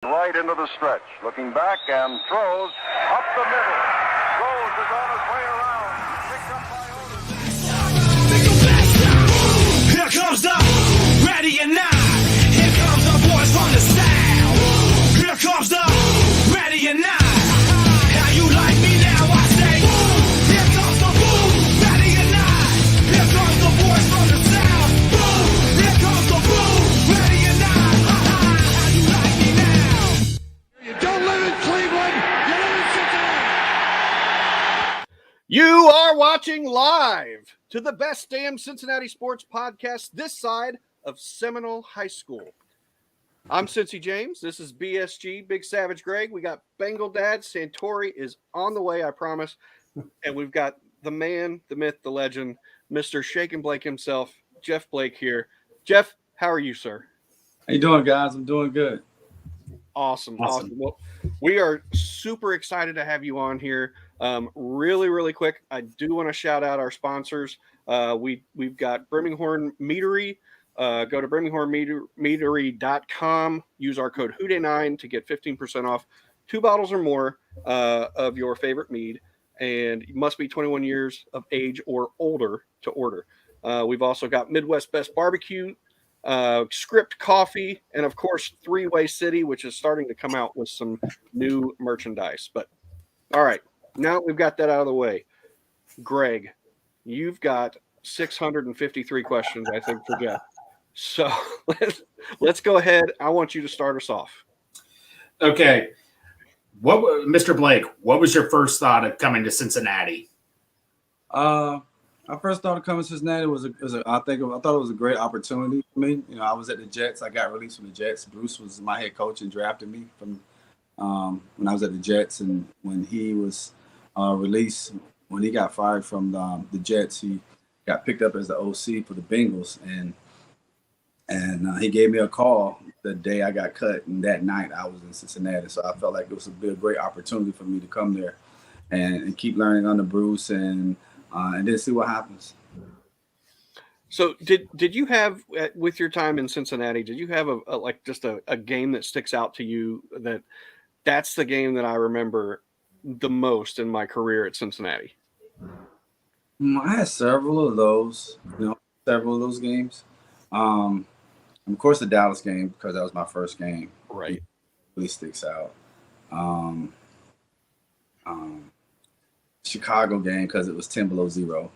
Right into the stretch, looking back and throws up the middle. Rose is on his way around. Picked up by Otis. Here comes the ready or not. Here comes the boys from the south. Here comes the ready or not. How you like me now? I say, here comes the boom, ready or not. Here comes the boys from the south. Boom, here comes the boom, ready or not. How you like me now? You don't live in Cleveland, you live in Cincinnati. You are watching live to the best damn Cincinnati sports podcast this side of Seminole High School. I'm Cincy James. This is BSG, Big Savage Greg. We got Bengal Dad. Santori is on the way, I promise. And we've got the man, the myth, the legend, Mr. Shake and Blake himself, Jeff Blake here. Jeff, how are you, sir? How you doing, guys? I'm doing good. Awesome. Well, we are super excited to have you on here. Really quick, I do want to shout out our sponsors. We've got Birmingham Meadery. Go to birminghammeadery.com. Use our code HOODAY9 to get 15% off 2 bottles or more of your favorite mead. And you must be 21 years of age or older to order. We've also got Midwest Best Barbecue, Script Coffee, and of course 3-Way City, which is starting to come out with some new merchandise. But all right, now that we've got that out of the way, Greg, you've got 653 questions, I think, for Jeff. So let's go ahead. I want you to start us off. Okay. Mr. Blake, what was your first thought of coming to Cincinnati? I first thought of coming to Cincinnati I thought it was a great opportunity for me. You know, I was at the Jets. I got released from the Jets. Bruce was my head coach and drafted me from when I was at the Jets. And when he was released, when he got fired from the Jets, he got picked up as the OC for the Bengals. And he gave me a call the day I got cut. And that night I was in Cincinnati. So I felt like it was a great opportunity for me to come there and keep learning under Bruce and then see what happens. So did you have, with your time in Cincinnati, did you have a game that sticks out to you that's the game that I remember the most in my career at Cincinnati? I had several of those games. And of course the Dallas game, because that was my first game. Right. It really sticks out. Chicago game because it was 10 below zero.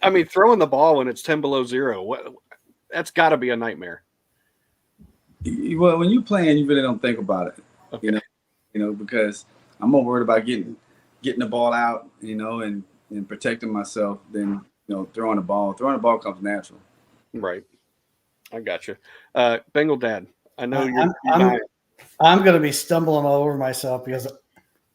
I mean, throwing the ball when it's 10 below zero, that's got to be a nightmare. Well, when you're playing, you really don't think about it. Okay. You know, because I'm more worried about getting the ball out, and protecting myself than throwing the ball. Throwing the ball comes natural. Right. I got you. Bengal Dad, I know I'm going to be stumbling all over myself because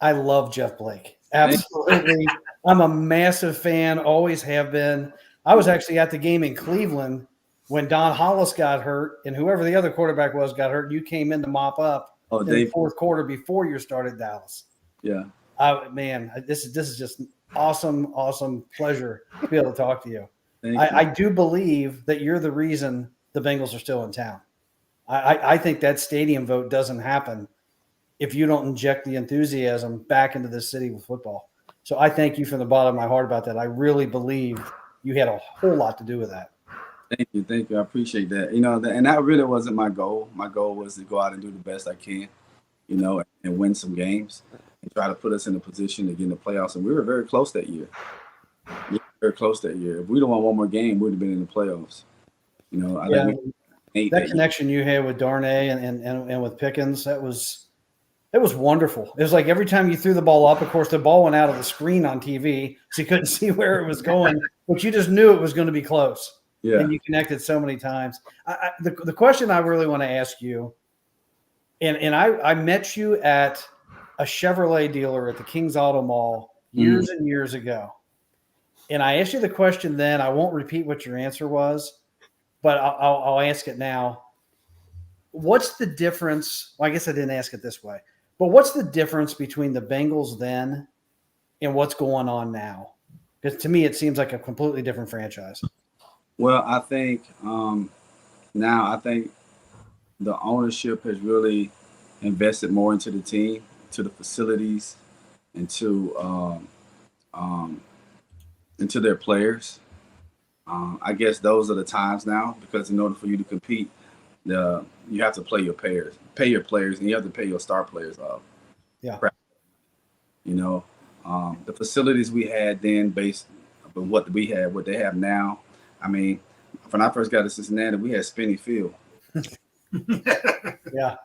I love Jeff Blake. Absolutely. I'm a massive fan, always have been. I was actually at the game in Cleveland when Don Hollis got hurt and whoever the other quarterback was got hurt. You came in to mop up in the fourth quarter before you started Dallas. Yeah. This is just awesome pleasure to be able to talk to you. I do believe that you're the reason the Bengals are still in town. I think that stadium vote doesn't happen if you don't inject the enthusiasm back into this city with football. So I thank you from the bottom of my heart about that. I really believe you had a whole lot to do with that. Thank you. I appreciate that. And that really wasn't my goal. My goal was to go out and do the best I can, and win some games and try to put us in a position to get in the playoffs. And we were very close that year. If we'd have won one more game, we'd have been in the playoffs. That connection you had with Darnay and with Pickens, it was wonderful. It was like every time you threw the ball up, of course, the ball went out of the screen on TV, so you couldn't see where it was going, but you just knew it was going to be close. Yeah. And you connected so many times. The question I really want to ask you, and I met you at a Chevrolet dealer at the King's Auto Mall years and years ago. And I asked you the question then. I won't repeat what your answer was, but I'll ask it now. What's the difference? Well, I guess I didn't ask it this way, but what's the difference between the Bengals then and what's going on now? Because to me, it seems like a completely different franchise. Well, I think now I think the ownership has really invested more into the team, to the facilities, into um, into their players. I guess those are the times now because in order for you to compete, you have to pay your players, and you have to pay your star players off. Yeah. You know, the facilities we had then, based on what we had, what they have now. I mean, when I first got to Cincinnati, we had Spinny Field. Yeah.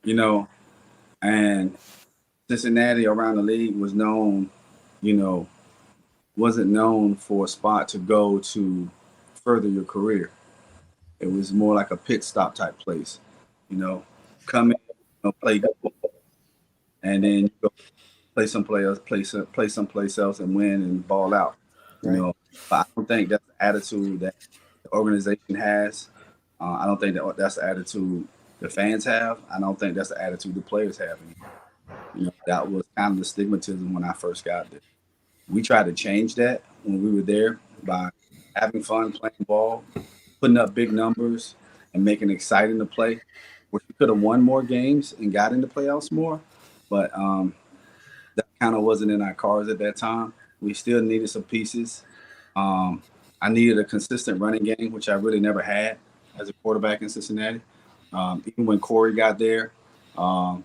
You know, and Cincinnati around the league was known, you know, wasn't known for a spot to go to further your career. It was more like a pit stop type place. You know, come in, play good, and then you go play someplace else, play someplace else, and win and ball out. You Right. know, but I don't think that's the attitude that the organization has. I don't think that's the attitude the fans have. I don't think that's the attitude the players have. You know, that was kind of the stigmatism when I first got there. We tried to change that when we were there by having fun playing ball, putting up big numbers, and making it exciting to play. Which we could have won more games and got into playoffs more, but that kind of wasn't in our cards at that time. We still needed some pieces. Um, I needed a consistent running game, which I really never had as a quarterback in Cincinnati. Even when Corey got there, um,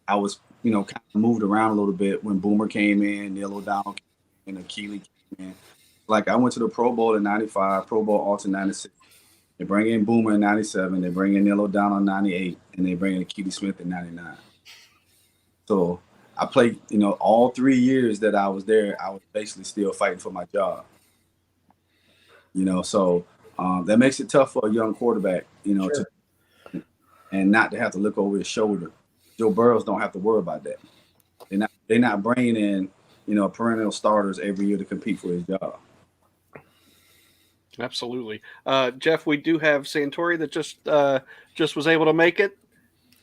I was, kind of moved around a little bit when Boomer came in, Neil O'Donnell came in, Akili came in. Like I went to the Pro Bowl in '95, Pro Bowl Alt in '96. They bring in Boomer in '97, they bring in Neil O'Donnell in '98, and they bring in Akili Smith in '99. So I played, all 3 years that I was there, I was basically still fighting for my job. So that makes it tough for a young quarterback, Sure. and not to have to look over his shoulder. Joe Burrows don't have to worry about that. They're not bringing in, perennial starters every year to compete for his job. Absolutely. Jeff, we do have Santori that just was able to make it.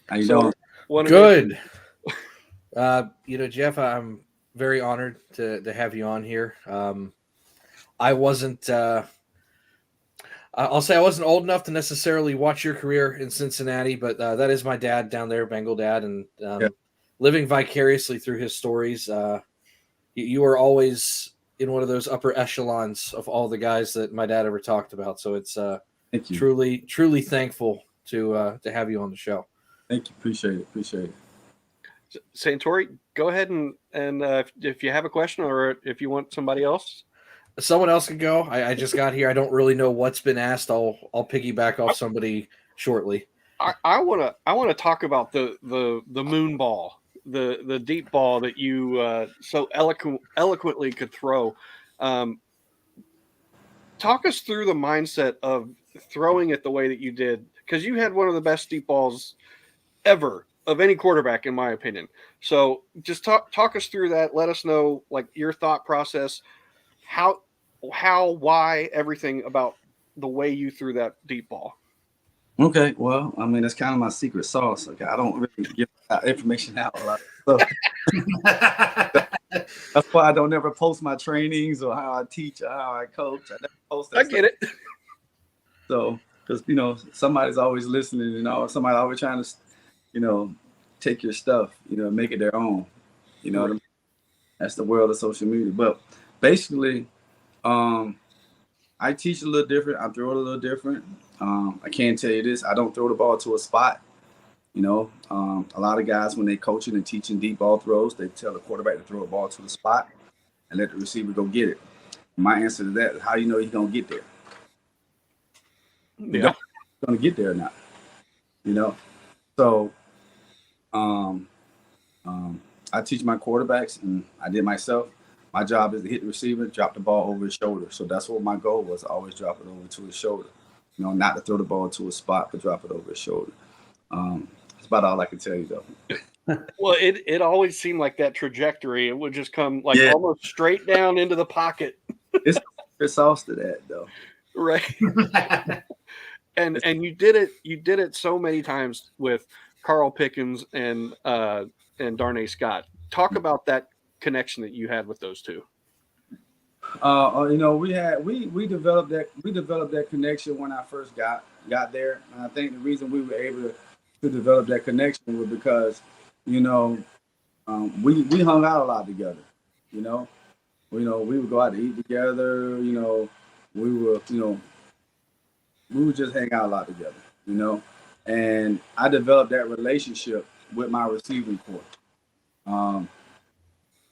How you So, doing? wanna Good. Jeff, I'm very honored to have you on here. I wasn't. I'll say I wasn't old enough to necessarily watch your career in Cincinnati, but that is my dad down there, Bengal dad, and Yeah. living vicariously through his stories. You are always in one of those upper echelons of all the guys that my dad ever talked about. So it's Thank you. truly thankful to have you on the show. Thank you. Appreciate it. Santori, go ahead and if you have a question or if you want somebody else. Someone else can go. I just got here. I don't really know what's been asked. I'll piggyback off somebody shortly. I wanna talk about the moon ball, the deep ball that you so eloquently could throw. Talk us through the mindset of throwing it the way that you did, because you had one of the best deep balls ever of any quarterback, in my opinion. So just talk us through that. Let us know like your thought process, how, why, everything about the way you threw that deep ball. Okay. Well, I mean, that's kind of my secret sauce. Okay, I don't really give information out a lot. So that's why I don't ever post my trainings or how I teach or how I coach. I never post that. I get it. So, because somebody's always listening, and somebody always trying to, take your stuff, make it their own. What I mean? That's the world of social media. But basically, I teach a little different. I throw it a little different. I can tell you this: I don't throw the ball to a spot. A lot of guys, when they coaching and teaching deep ball throws, they tell the quarterback to throw a ball to the spot and let the receiver go get it. My answer to that is, how you know he's gonna get there? You don't know if he's gonna get there or not. So I teach my quarterbacks, and I did myself. My job is to hit the receiver, drop the ball over his shoulder. So that's what my goal was: always drop it over to his shoulder. Not to throw the ball to a spot, but drop it over his shoulder. That's about all I can tell you, though. Well, it always seemed like that trajectory. It would just come like almost straight down into the pocket. It's sauce to that, though. Right. and you did it so many times with Carl Pickens and Darnay Scott. Talk about that connection that you had with those two. we developed that connection when I first got there, and I think the reason we were able to develop that connection was because, you know, we hung out a lot together. You know, we would go out to eat together. We would just hang out a lot together. And I developed that relationship with my receiving coach.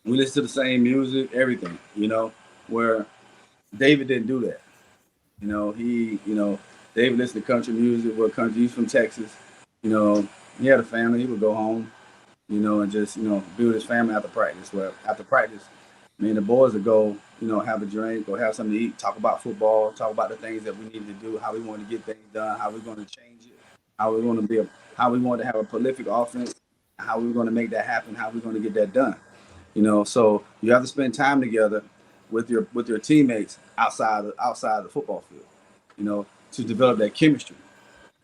We listened to the same music, everything. Where David didn't do that. David listened to country music. He's from Texas. He had a family. He would go home, and just, be with his family after practice. Well, after practice, me and the boys would go, have a drink or have something to eat, talk about football, talk about the things that we needed to do, how we want to get things done, how we're going to change it, how we want to have a prolific offense, how we're going to make that happen, how we're going to get that done. So you have to spend time together with your teammates outside the football field, to develop that chemistry.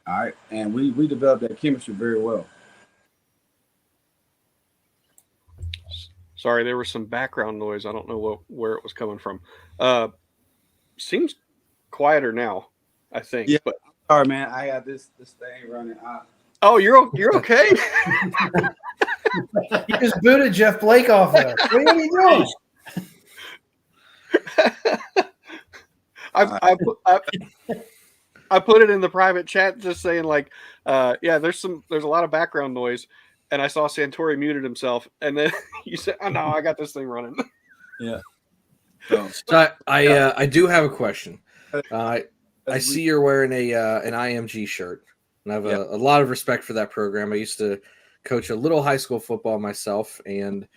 All right, and we developed that chemistry very well. Sorry, there was some background noise. I don't know where it was coming from. Seems quieter now, I think. Yeah. But sorry, man. I got this thing running. Oh, you're okay. You just booted Jeff Blake off there. What are you doing? I put it in the private chat just saying, like, there's a lot of background noise, and I saw Santori muted himself, and then you said, "Oh no, I got this thing running." Yeah. So I do have a question. I see you're wearing an IMG shirt, and I have a lot of respect for that program. I used to coach a little high school football myself, and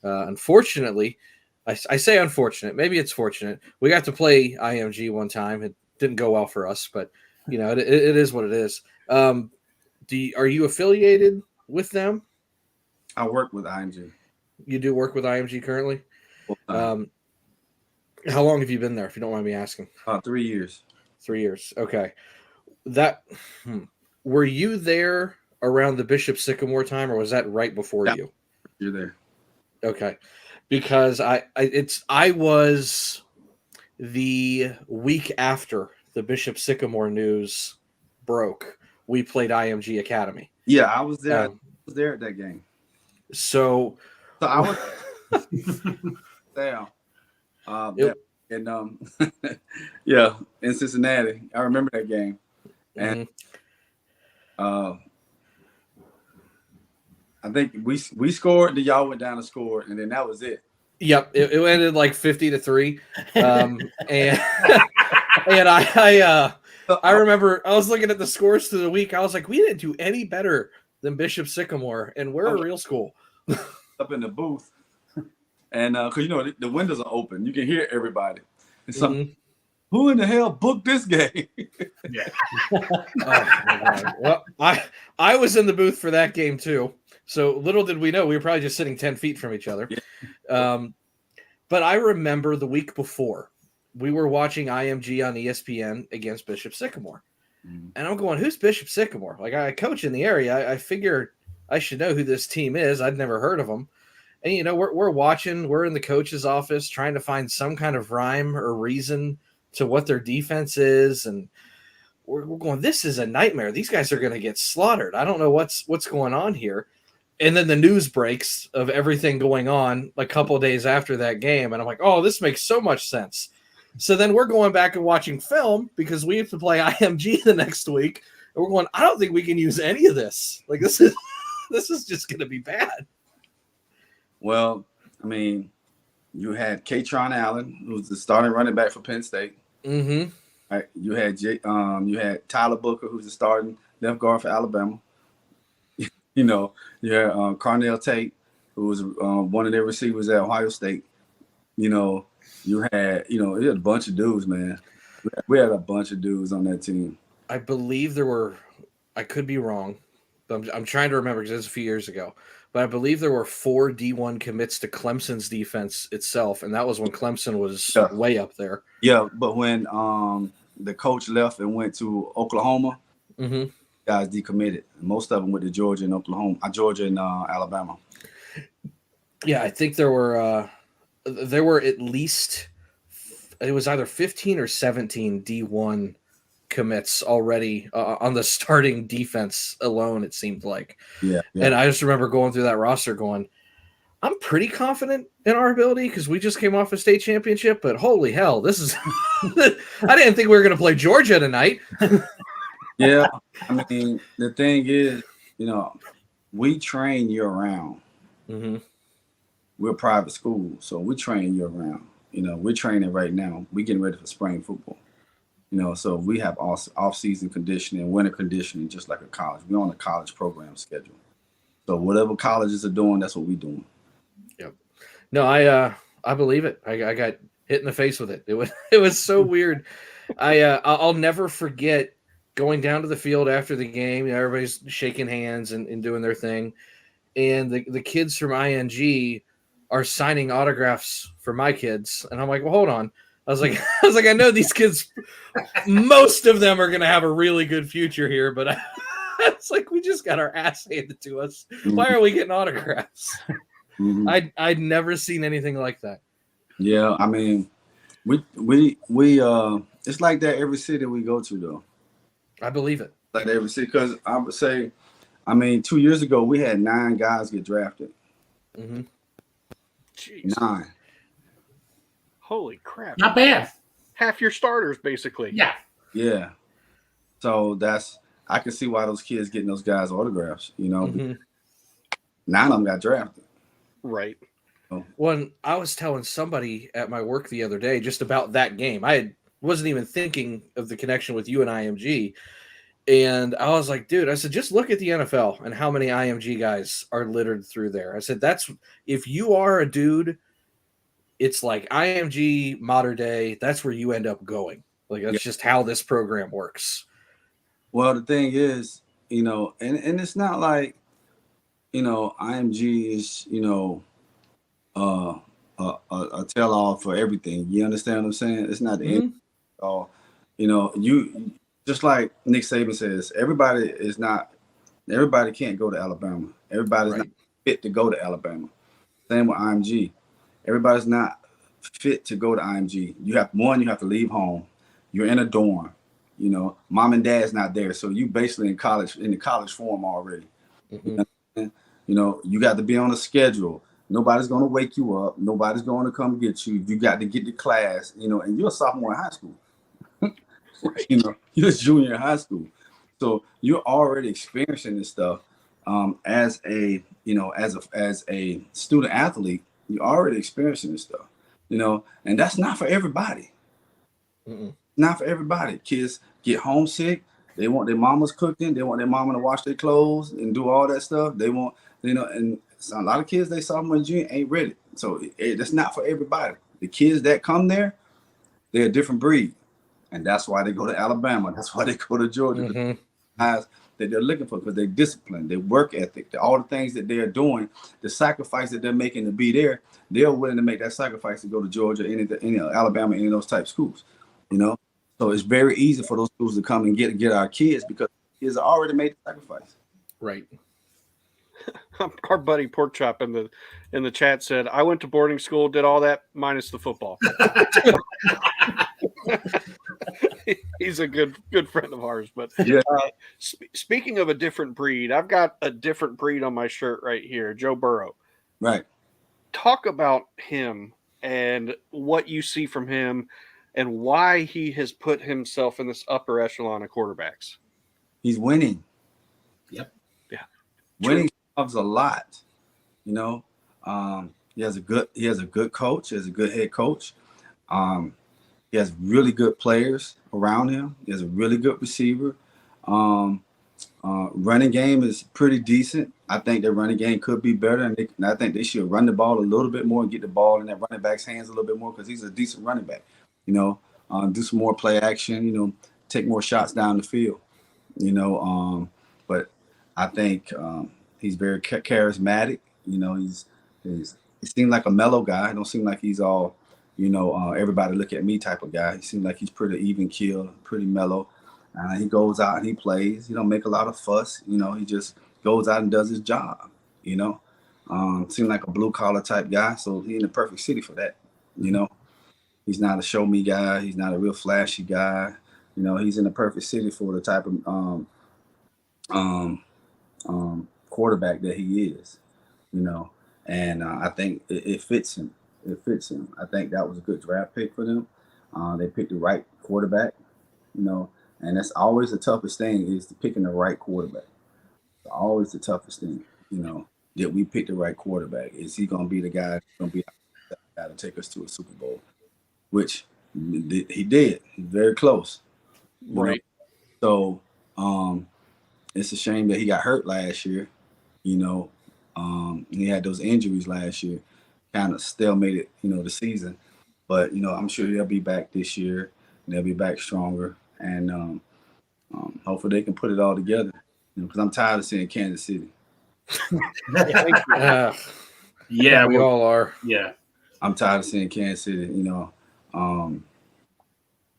unfortunately, I say unfortunate, maybe it's fortunate, we got to play IMG one time. It didn't go well for us, but it is what it is. Are you affiliated with them? I work with IMG. You do work with IMG currently? How long have you been there, if you don't mind me asking? 3 years. 3 years. Okay. Were you there around the Bishop Sycamore time, or was that right before you? You're there. Okay. Because I was the week after the Bishop Sycamore news broke. We played IMG Academy. Yeah, I was there. I was there at that game. So I was there. In Cincinnati. I remember that game. And I think we scored, then y'all went down and scored, and then that was it. Yep, it ended like 50-3, and I remember I was looking at the scores through the week. I was like, we didn't do any better than Bishop Sycamore, and we're a real school. Up in the booth, and because the windows are open, you can hear everybody. And so, who in the hell booked this game? Yeah. Oh, my God. Well, I was in the booth for that game too. So little did we know, we were probably just sitting 10 feet from each other. Yeah. But I remember the week before, we were watching IMG on ESPN against Bishop Sycamore. And I'm going, who's Bishop Sycamore? Like, I coach in the area. I figured I should know who this team is. I'd never heard of them. And, we're watching. We're in the coach's office trying to find some kind of rhyme or reason to what their defense is. And we're going, this is a nightmare. These guys are going to get slaughtered. I don't know what's going on here. And then the news breaks of everything going on a couple of days after that game. And I'm like, oh, this makes so much sense. So then we're going back and watching film because we have to play IMG the next week. And we're going, I don't think we can use any of this. Like, this is just going to be bad. Well, I mean, you had Katron Allen, who was the starting running back for Penn State. Mm-hmm. Right. You had Tyler Booker, who's the starting left guard for Alabama. You had Carnell Tate, who was one of their receivers at Ohio State. You had a bunch of dudes, man. We had a bunch of dudes on that team. I believe there were, I could be wrong, but I'm trying to remember because it was a few years ago. But I believe there were 4 D1 commits to Clemson's defense itself, and that was when Clemson was way up there. Yeah, but when the coach left and went to Oklahoma, guys decommitted. Most of them went to Georgia and Alabama. Yeah, I think there were at least it was either 15 or 17 D1 commits already on the starting defense alone, it seemed like. Yeah. And I just remember going through that roster going, I'm pretty confident in our ability because we just came off a state championship, but holy hell, this is I didn't think we were going to play Georgia tonight. Yeah. I mean, the thing is, we train year round. Mm-hmm. We're a private school, so we train year round. We're training right now. We're getting ready for spring football. So we have off-season conditioning, winter conditioning, just like a college. We're on a college program schedule. So whatever colleges are doing, that's what we're doing. Yep. No, I believe it. I got hit in the face with it. It was so weird. I'll never forget going down to the field after the game. Everybody's shaking hands and doing their thing, and the kids from ING are signing autographs for my kids, and I'm like, well, hold on. I was like, I know these kids, most of them are going to have a really good future here, but it's like we just got our ass handed to us. Why are we getting autographs? Mm-hmm. I'd never seen anything like that. Yeah, I mean, we it's like that every city we go to, though. I believe it. Like every city, because I would say, 2 years ago we had 9 guys get drafted. Mm-hmm. Jeez. 9. Holy crap! Not bad. Half your starters, basically. Yeah. Yeah. So I can see why those kids getting those guys autographs. Mm-hmm. 9 of them got drafted. Right. When I was telling somebody at my work the other day just about that game, I wasn't even thinking of the connection with you and IMG. And I was like, dude, I said, just look at the NFL and how many IMG guys are littered through there. I said, if you are a dude, it's like IMG modern day, that's where you end up going. Like, that's just how this program works. Well, the thing is, and it's not like, IMG is, a tell-all for everything. You understand what I'm saying? It's not the end all. You just like Nick Saban says, everybody can't go to Alabama. Everybody's not fit to go to Alabama. Same with IMG. Everybody's not fit to go to IMG. You have to leave home. You're in a dorm. Mom and dad's not there. So you basically in the college form already. Mm-hmm. You got to be on a schedule. Nobody's going to wake you up. Nobody's going to come get you. You got to get to class, and you're a sophomore in high school. You're a junior in high school. So you're already experiencing this stuff as a student athlete. You're already experiencing this stuff, and that's not for everybody. Mm-mm. Not for everybody. Kids get homesick. They want their mama's cooking. They want their mama to wash their clothes and do all that stuff. They want, and so a lot of kids, they sophomore and junior ain't ready. So that's not for everybody. The kids that come there, they're a different breed. And that's why they go to Alabama. That's why they go to Georgia. Mm-hmm. Guys that they're looking for, because they're disciplined, their work ethic, all the things that they're doing, the sacrifice that they're making to be there, they're willing to make that sacrifice to go to Georgia, any Alabama, any of those type schools. So it's very easy for those schools to come and get our kids because kids already made the sacrifice. Right. Our buddy Pork Chop in the chat said, I went to boarding school, did all that minus the football. He's a good friend of ours. But yeah. Speaking of a different breed, I've got a different breed on my shirt right here, Joe Burrow. Right. Talk about him and what you see from him and why he has put himself in this upper echelon of quarterbacks. He's winning. Yep. Yeah. Winning loves a lot. He has a good coach, he has a good head coach. He has really good players around him. He has a really good receiver. Running game is pretty decent. I think their running game could be better, and I think they should run the ball a little bit more and get the ball in that running back's hands a little bit more because he's a decent running back. Do some more play action. Take more shots down the field. But I think he's very charismatic. He seems like a mellow guy. It don't seem like he's all, everybody look at me type of guy. He seems like he's pretty even keel, pretty mellow. He goes out and he plays. He don't make a lot of fuss. He just goes out and does his job. Seems like a blue collar type guy. So he's in the perfect city for that. He's not a show me guy. He's not a real flashy guy. You know, he's in the perfect city for the type of quarterback that he is. You know, and I think it fits him. It fits him. I think that was a good draft pick for them. They picked the right quarterback. You know, and that's always the toughest thing is picking the right quarterback. It's always the toughest thing. You know, that we pick the right quarterback. Is he going to be the guy that's going to be the guy to take us to a Super Bowl? Which he did. He's very close. Right. Know? So it's a shame that he got hurt last year. You know, he had those injuries last year, kind of stalemated, you know, the season. But, you know, I'm sure they'll be back this year. And they'll be back stronger. And hopefully they can put it all together. You know, because I'm tired of seeing Kansas City. Yeah, we all are. Yeah. I'm tired of seeing Kansas City, you know.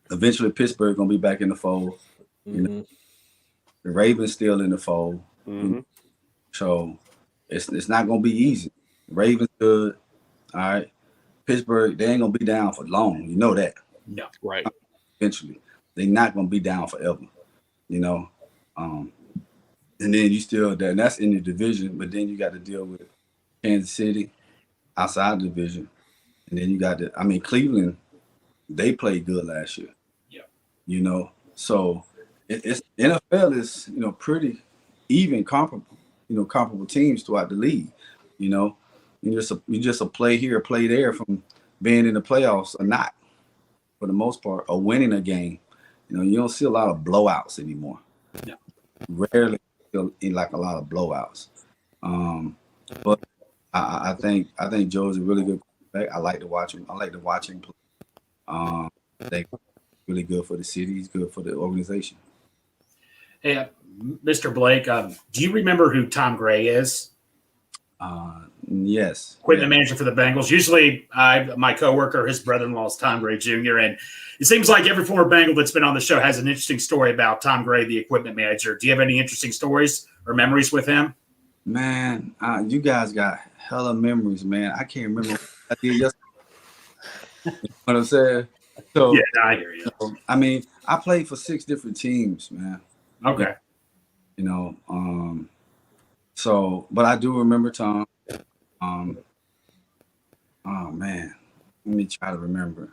Eventually Pittsburgh going to be back in the fold. You know, the Ravens still in the fold. So it's not going to be easy. Ravens good. All right. Pittsburgh, they ain't going to be down for long. You know that. No. Right. Eventually. They're not going to be down forever. You know. And then you still that, and that's in the division, but then you got to deal with Kansas City outside the division. And then you got Cleveland, they played good last year. Yeah. You know, so it's NFL is, you know, pretty even comparable teams throughout the league. You know, you just a play here, a play there from being in the playoffs or not, for the most part, or winning a game. You know, you don't see a lot of blowouts anymore. No. Rarely in like a lot of blowouts. But I think Joe's a really good quarterback. I like to watch him. I like to watch him play. I think really good for the city. He's good for the organization. Hey, Mr. Blake, do you remember who Tom Gray is? Yes. Equipment manager for the Bengals. Usually, my coworker, his brother-in-law is Tom Gray Jr., and it seems like every former Bengal that's been on the show has an interesting story about Tom Gray, the equipment manager. Do you have any interesting stories or memories with him? Man, you guys got hella memories, man. I can't remember what I did yesterday. You know what I'm saying? So, yeah, I hear you. I mean, I played for 6 different teams, man. Okay. You know, so, but I do remember Tom. Oh man, let me try to remember.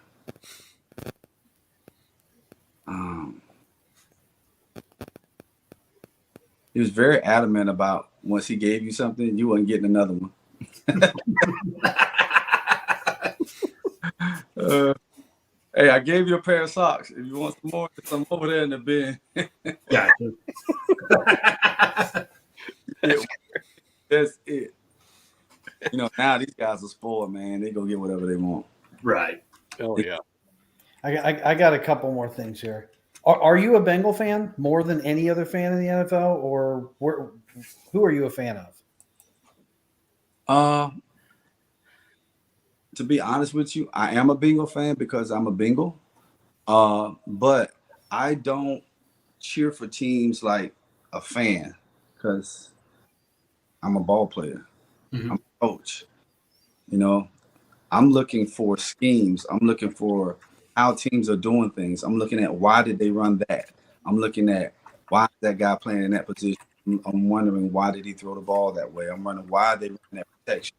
He was very adamant about once he gave you something, you wasn't getting another one. Hey, I gave you a pair of socks. If you want some more, there's some over there in the bin. Gotcha. That's it. You know, now these guys are spoiled, man. They go get whatever they want. Right. Oh yeah. I got a couple more things here. Are you a Bengal fan more than any other fan in the NFL, or who are you a fan of? To be honest with you, I am a Bengal fan because I'm a Bengal. But I don't cheer for teams like a fan because I'm a ball player. I'm a coach. You know, I'm looking for schemes. I'm looking for how teams are doing things. I'm looking at why did they run that. I'm looking at why is that guy playing in that position. I'm wondering why did he throw the ball that way. I'm wondering why they run that protection.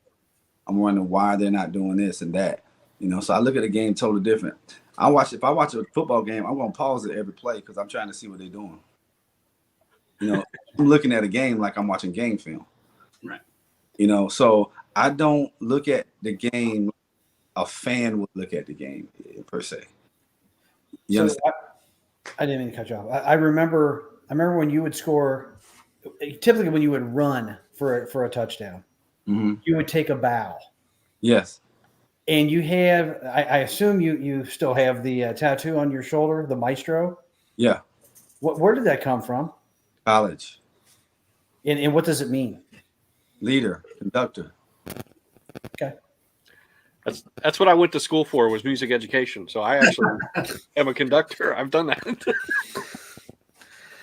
I'm wondering why they're not doing this and that. You know, so I look at the game totally different. If I watch a football game, I'm going to pause it every play because I'm trying to see what they're doing. You know, I'm looking at a game like I'm watching game film. Right. You know, so I don't look at the game a fan would look at the game per se. You understand? I didn't mean to cut you off. I remember when you would score, typically when you would run for a touchdown, you would take a bow. Yes. And you have, I assume you still have the tattoo on your shoulder, the maestro. Yeah. Where did that come from? College. And what does it mean? Leader, conductor. Okay. That's what I went to school for, was music education. So I actually am a conductor. I've done that.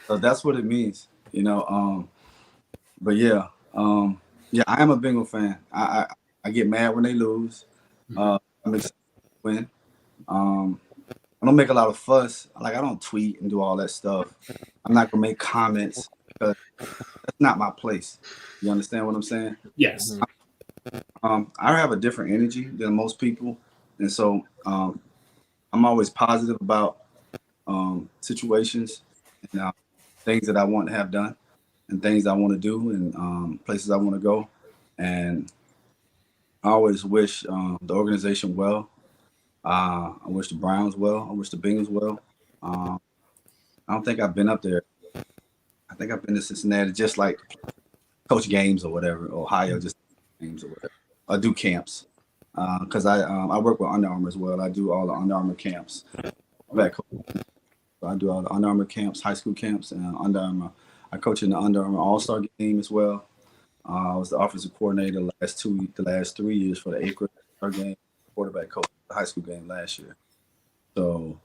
So that's what it means, you know. But yeah, I am a Bengal fan. I get mad when they lose. I'm excited to win, I don't make a lot of fuss. Like, I don't tweet and do all that stuff. I'm not gonna make comments because that's not my place. You understand what I'm saying? Yes. I have a different energy than most people, and so I'm always positive about situations and things that I want to have done, and things I want to do, and places I want to go. And I always wish the organization well. I wish the Browns well. I wish the Bengals well. I don't think I've been up there. I think I've been to Cincinnati just like coach games or whatever, Ohio just games or whatever. I do camps because I work with Under Armour as well. I do all the Under Armour camps back home. So I do all the Under Armour camps, high school camps, and Under Armour. I coach in the Under Armour All-Star game as well. I was the offensive coordinator the last 3 years for the 8th grade game, quarterback coach, the high school game last year. So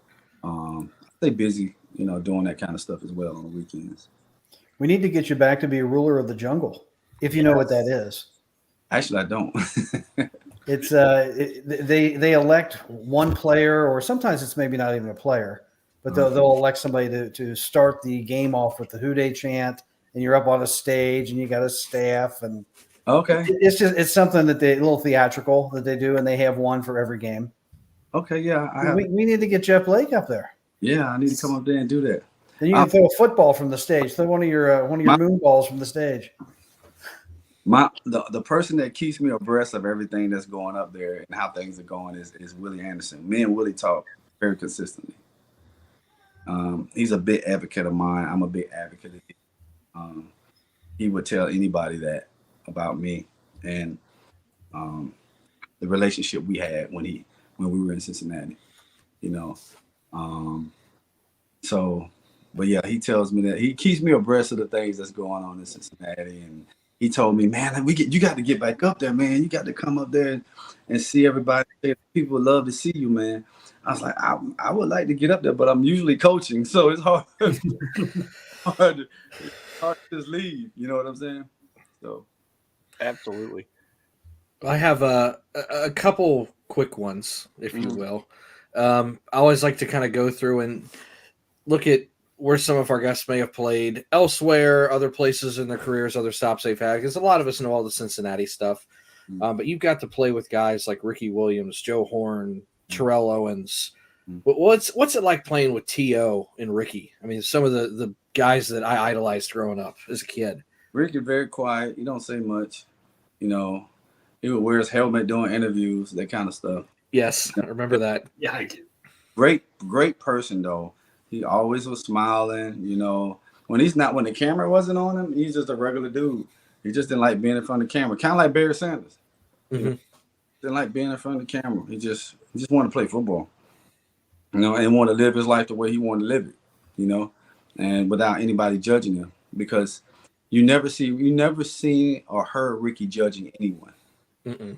I stay busy, doing that kind of stuff as well on the weekends. We need to get you back to be a ruler of the jungle, if you know what that is. Actually, I don't. It's they elect one player, or sometimes it's maybe not even a player, but they'll elect somebody to start the game off with the Who Dey chant, and you're up on a stage and you got a staff, and Okay. it's something that a little theatrical that they do, and they have one for every game. Okay, yeah. We need to get Jeff Blake up there. Yeah, I need to come up there and do that. Then you can throw a football from the stage. Throw one of your moon balls from the stage. The person that keeps me abreast of everything that's going up there and how things are going is Willie Anderson. Me and Willie talk very consistently. He's a big advocate of mine. I'm a big advocate of his. He would tell anybody that about me and the relationship we had when we were in Cincinnati. But yeah, he tells me that he keeps me abreast of the things that's going on in Cincinnati, and he told me, man, you got to get back up there, man. You got to come up there and see everybody. People would love to see you, man. I was like, I would like to get up there, but I'm usually coaching, so it's hard. hard to just leave. You know what I'm saying? So, Absolutely. I have a couple quick ones, if you will. I always like to kind of go through and look at where some of our guests may have played elsewhere, other places in their careers, other stops they've had, because a lot of us know all the Cincinnati stuff. But you've got to play with guys like Ricky Williams, Joe Horn, Terrell Owens. But what's it like playing with T.O. and Ricky? I mean, some of the guys that I idolized growing up as a kid. Ricky very quiet. He don't say much. He would wear his helmet during interviews, that kind of stuff. Yes, I remember that. Yeah, I do. Great person though. He always was smiling. When the camera wasn't on him, he's just a regular dude. He just didn't like being in front of the camera, kind of like Barry Sanders. Mm-hmm. Didn't like being in front of the camera. He just wanted to play football, and want to live his life the way he wanted to live it, and without anybody judging him, because you never seen or heard Ricky judging anyone. Mm-mm.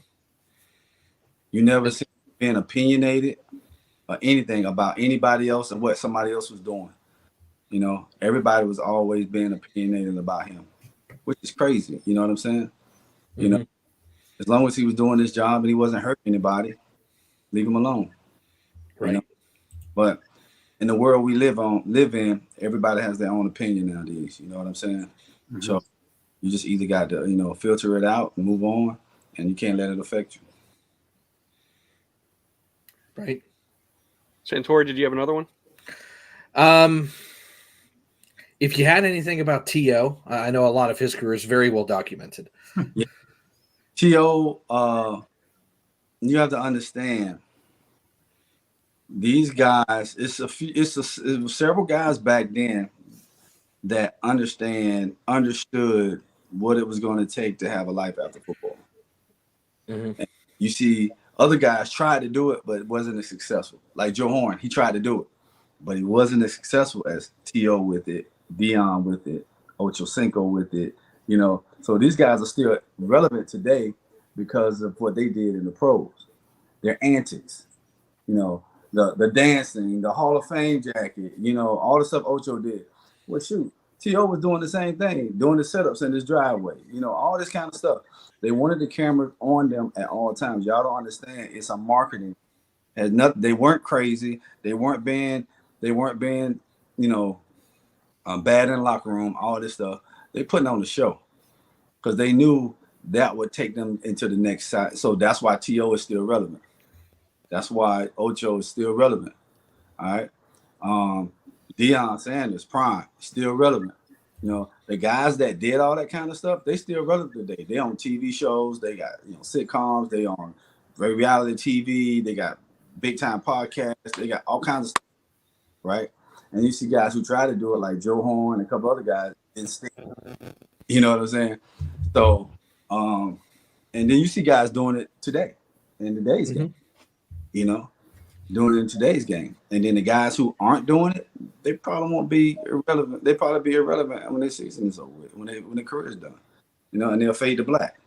You never see him being opinionated or anything about anybody else and what somebody else was doing. Everybody was always being opinionated about him, which is crazy. You know what I'm saying? Mm-hmm. As long as he was doing his job and he wasn't hurting anybody, leave him alone. Right. But in the world we live in, everybody has their own opinion nowadays. You know what I'm saying? Mm-hmm. So you just either got to, filter it out and move on, and you can't let it affect you. Right. Santori, did you have another one? If you had anything about T.O., I know a lot of his career is very well documented. Yeah. T.O., you have to understand, these guys, it was several guys back then that understood what it was going to take to have a life after football. Mm-hmm. You see, other guys tried to do it, but it wasn't as successful. Like Joe Horn, he tried to do it, but he wasn't as successful as T.O. with it, Dion with it, Ocho Cinco with it. So these guys are still relevant today because of what they did in the pros. Their antics, the dancing, the Hall of Fame jacket, all the stuff Ocho did. Well, shoot, T.O. was doing the same thing, doing the setups in his driveway, all this kind of stuff. They wanted the camera on them at all times. Y'all don't understand. It's a marketing Had nothing. They weren't crazy. They weren't being, bad in the locker room. All this stuff. They putting on the show because they knew that would take them into the next side. So that's why T.O. is still relevant. That's why Ocho is still relevant. All right. Deion Sanders, prime, still relevant. The guys that did all that kind of stuff, they still relevant today. They on TV shows, they got sitcoms, they on reality TV, they got big time podcasts, they got all kinds of stuff, right? And you see guys who try to do it like Joe Horn and a couple other guys instead. You know what I'm saying? So, and then you see guys doing it today in today's game. Doing it in today's game. And then the guys who aren't doing it, they probably won't be irrelevant. They probably be irrelevant when their season is over with, when their career is done. And they'll fade to black,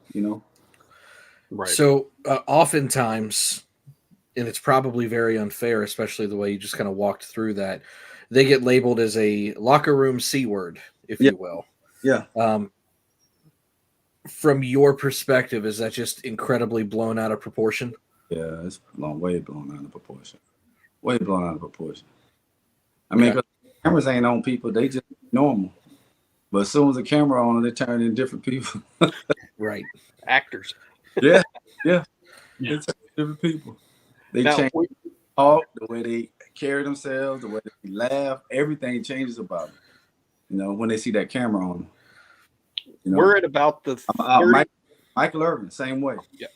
Right. So oftentimes, and it's probably very unfair, especially the way you just kind of walked through that, they get labeled as a locker room C word, if you will. Yeah. From your perspective, is that just incredibly blown out of proportion? Yeah, it's way blown out of proportion. Way blown out of proportion. I mean, 'cause cameras ain't on people; they just normal. But as soon as the camera on, they turn into different people. Right, actors. Yeah. They turn into different people. They change talk, the way they carry themselves, the way they laugh. Everything changes about them. When they see that camera on them. We're at about the Michael Irvin, same way. Yeah.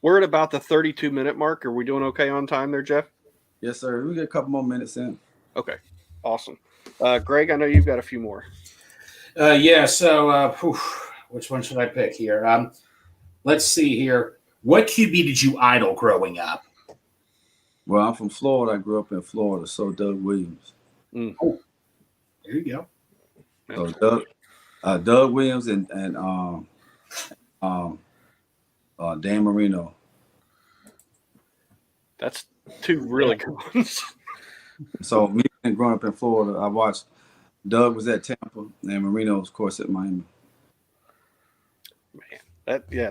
We're at about the 32-minute mark. Are we doing okay on time there, Jeff? Yes, sir. We get a couple more minutes in. Okay. Awesome. Greg, I know you've got a few more. Yeah. So, which one should I pick here? Let's see here. What QB did you idol growing up? Well, I'm from Florida. I grew up in Florida. So Doug Williams. Oh, there you go. So Doug Williams and Dan Marino. That's two really good ones. So me growing up in Florida, I watched Doug was at Tampa and Marino, of course, at Miami. Man,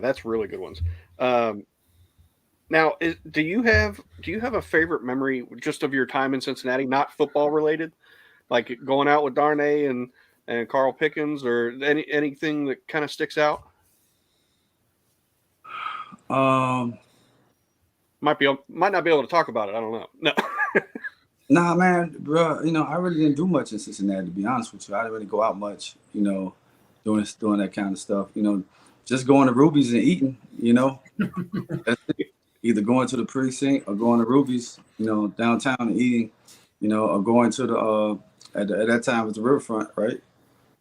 that's really good ones. Now, do you have a favorite memory just of your time in Cincinnati, not football related, like going out with Darnay and Carl Pickens, or anything that kind of sticks out? Might not be able to talk about it. I don't know. No. Nah, man, bro. I really didn't do much in Cincinnati, to be honest with you. I didn't really go out much, doing that kind of stuff. Just going to Ruby's and eating. That's it. Either going to the precinct or going to Ruby's, downtown and eating, or going to the at that time it was the riverfront, right?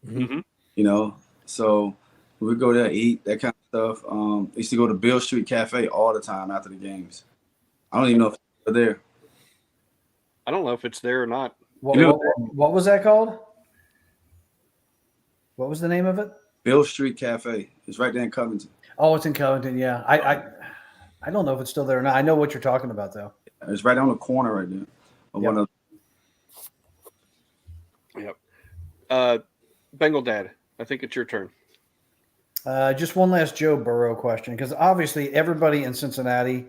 Mm-hmm. So we go there, eat, that kind of stuff. I used to go to Bill Street Cafe all the time after the games. I don't even know if they're there. I don't know if it's there or not. What was that called? What was the name of it? Bill Street Cafe. It's right there in Covington. Oh, it's in Covington. Yeah, I don't know if it's still there or not. I know what you're talking about, though. It's right on the corner right there. Yep. Bengal Dad, I think it's your turn. Just one last Joe Burrow question, because obviously everybody in Cincinnati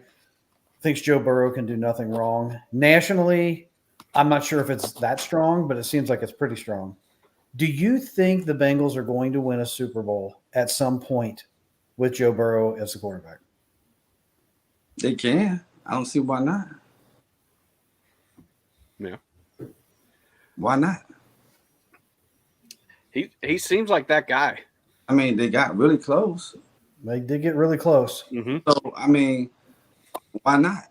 thinks Joe Burrow can do nothing wrong. Nationally, I'm not sure if it's that strong, but it seems like it's pretty strong. Do you think the Bengals are going to win a Super Bowl at some point with Joe Burrow as the quarterback? They can. I don't see why not. Yeah. Why not? He seems like that guy. I mean, they got really close. They did get really close. Mm-hmm. So, I mean, why not?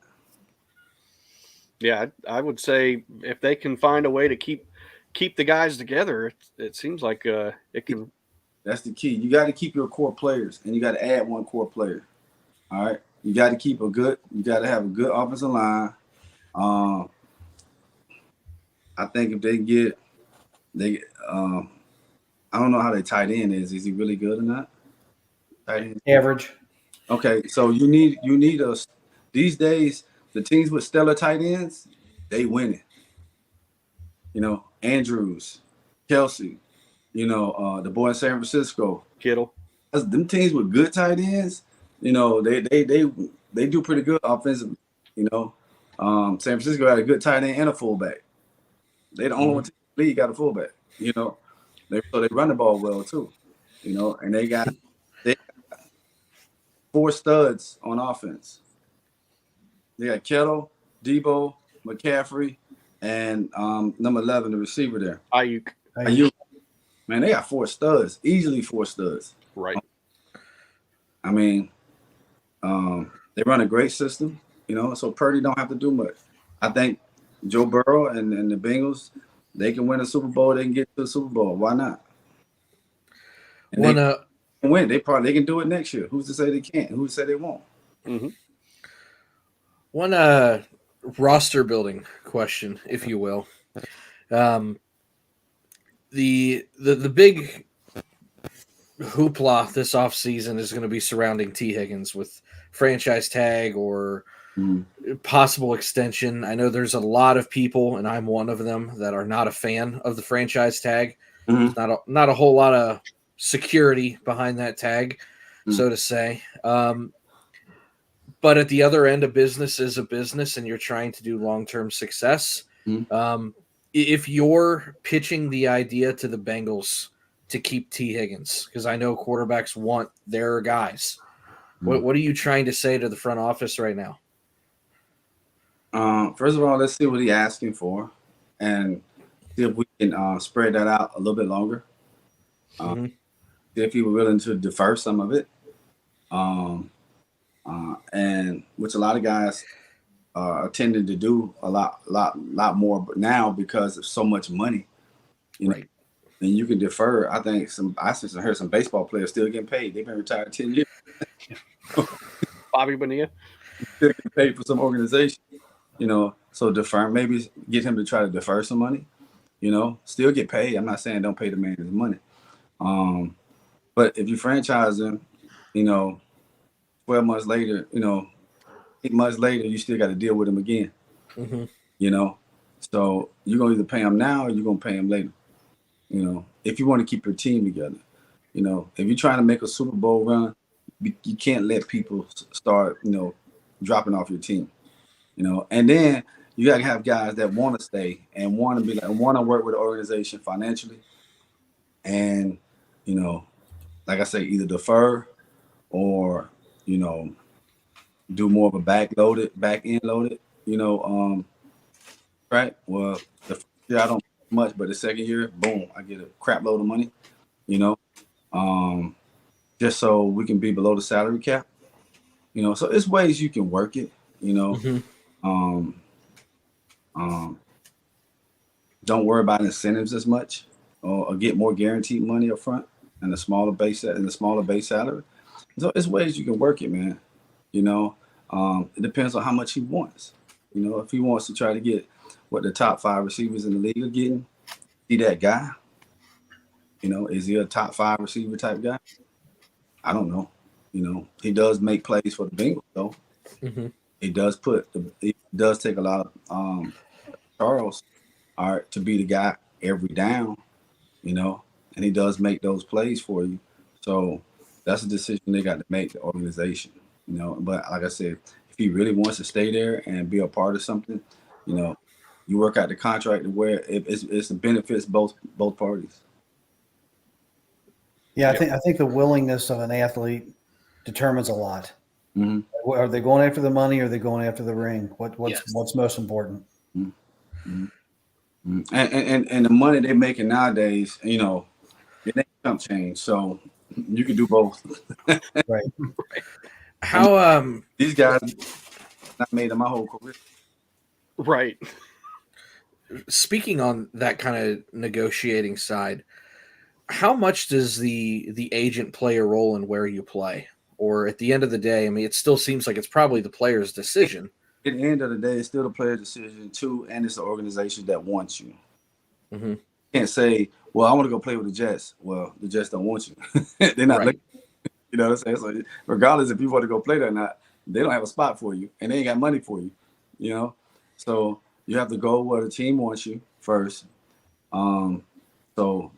Yeah, I would say if they can find a way to keep the guys together, it seems like it can. That's the key. You got to keep your core players, and you got to add one core player. All right, you got to you got to have a good offensive line. I think if they I don't know how their tight end is. Is he really good or not? Average. Okay, so you need us these days. The teams with stellar tight ends, they win it. Andrews, Kelsey, the boy in San Francisco, Kittle. Them teams with good tight ends, they do pretty good offensively. You know, San Francisco had a good tight end and a fullback. They the only one team in the league got a fullback. You know, so they run the ball well too. You know, and they got 4 studs on offense. They got Kittle, Debo, McCaffrey, and number 11, the receiver there. Ayuk. Man, they got 4 studs, easily 4 studs. Right. I mean, they run a great system, you know, so Purdy don't have to do much. I think Joe Burrow and the Bengals, they can win a Super Bowl. They can get to the Super Bowl. Why not? And they can win. They can do it next year. Who's to say they can't? Who's to say they won't? Mm-hmm. One roster building question, if you will. The big hoopla this offseason is going to be surrounding T. Higgins with franchise tag or possible extension. I know there's a lot of people, and I'm one of them, that are not a fan of the franchise tag. There's not a whole lot of security behind that tag, so to say. But at the other end, a business is a business, and you're trying to do long-term success. If you're pitching the idea to the Bengals to keep T. Higgins, because I know quarterbacks want their guys, what are you trying to say to the front office right now? First of all, let's see what he's asking for, and see if we can spread that out a little bit longer. See if he was willing to defer some of it, and which a lot of guys are tending to do a lot more, but now because of so much money, you know, and you can defer. I think I heard some baseball players still getting paid. They've been retired 10 years. Bobby Bonilla still getting paid for some organization, you know. So defer, maybe get him to try to defer some money, you know. Still get paid. I'm not saying don't pay the man his money, but if you franchise him, you know, 12 months later, you know, 8 months later, you still got to deal with him again, you know. So you're gonna either pay him now or you're gonna pay him later, you know. If you want to keep your team together, you know, if you're trying to make a Super Bowl run, you can't let people start, you know, dropping off your team, you know. And then you got to have guys that want to stay and want to work with the organization financially, and you know, like I say, either defer or, you know, do more of a back end loaded, you know, right? Well, the first year I don't much, but the second year, boom, I get a crap load of money, you know, just so we can be below the salary cap, you know. So it's ways you can work it, you know. Don't worry about incentives as much, or get more guaranteed money up front and a smaller base salary. So it's ways you can work it, man. You know, it depends on how much he wants. You know, if he wants to try to get what the top 5 receivers in the league are getting, see that guy. You know, is he a top 5 receiver type guy? I don't know. You know, he does make plays for the Bengals, though. He does take a lot of Charles to be the guy every down, you know, and he does make those plays for you. So that's a decision they got to make, the organization, you know. But like I said, if he really wants to stay there and be a part of something, you know, you work out the contract to where it benefits both parties. Yeah, I think the willingness of an athlete determines a lot. Are they going after the money, or are they going after the ring? What's most important? And the money they're making nowadays, you know, it ain't chump change. So you can do both. Right. How these guys not made it my whole career. Right. Speaking on that kind of negotiating side, how much does the agent play a role in where you play? Or at the end of the day, I mean, it still seems like it's probably the player's decision. At the end of the day, it's still the player's decision too, and it's the organization that wants you. You can't say, well, I want to go play with the Jets. Well, the Jets don't want you. They're not looking. You know what I'm saying? So regardless if you want to go play there or not, they don't have a spot for you, and they ain't got money for you, you know? So you have to go where the team wants you first. So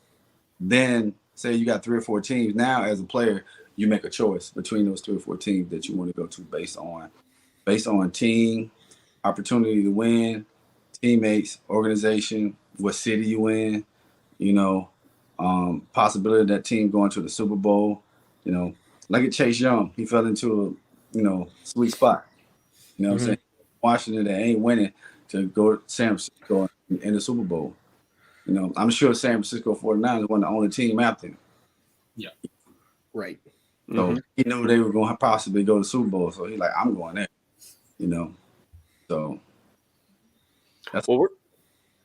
then say you got 3 or 4 teams. Now as a player, you make a choice between those 3 or 4 teams that you want to go to based on team, opportunity to win, teammates, organization, what city you in, possibility of that team going to the Super Bowl, like at Chase Young, he fell into a, sweet spot. You know what I'm saying? Washington that ain't winning to go to San Francisco in the Super Bowl. I'm sure San Francisco 49ers won the only team after him. Yeah. Right. So he knew they were going to possibly go to the Super Bowl. So he's like, I'm going there. So that's Well,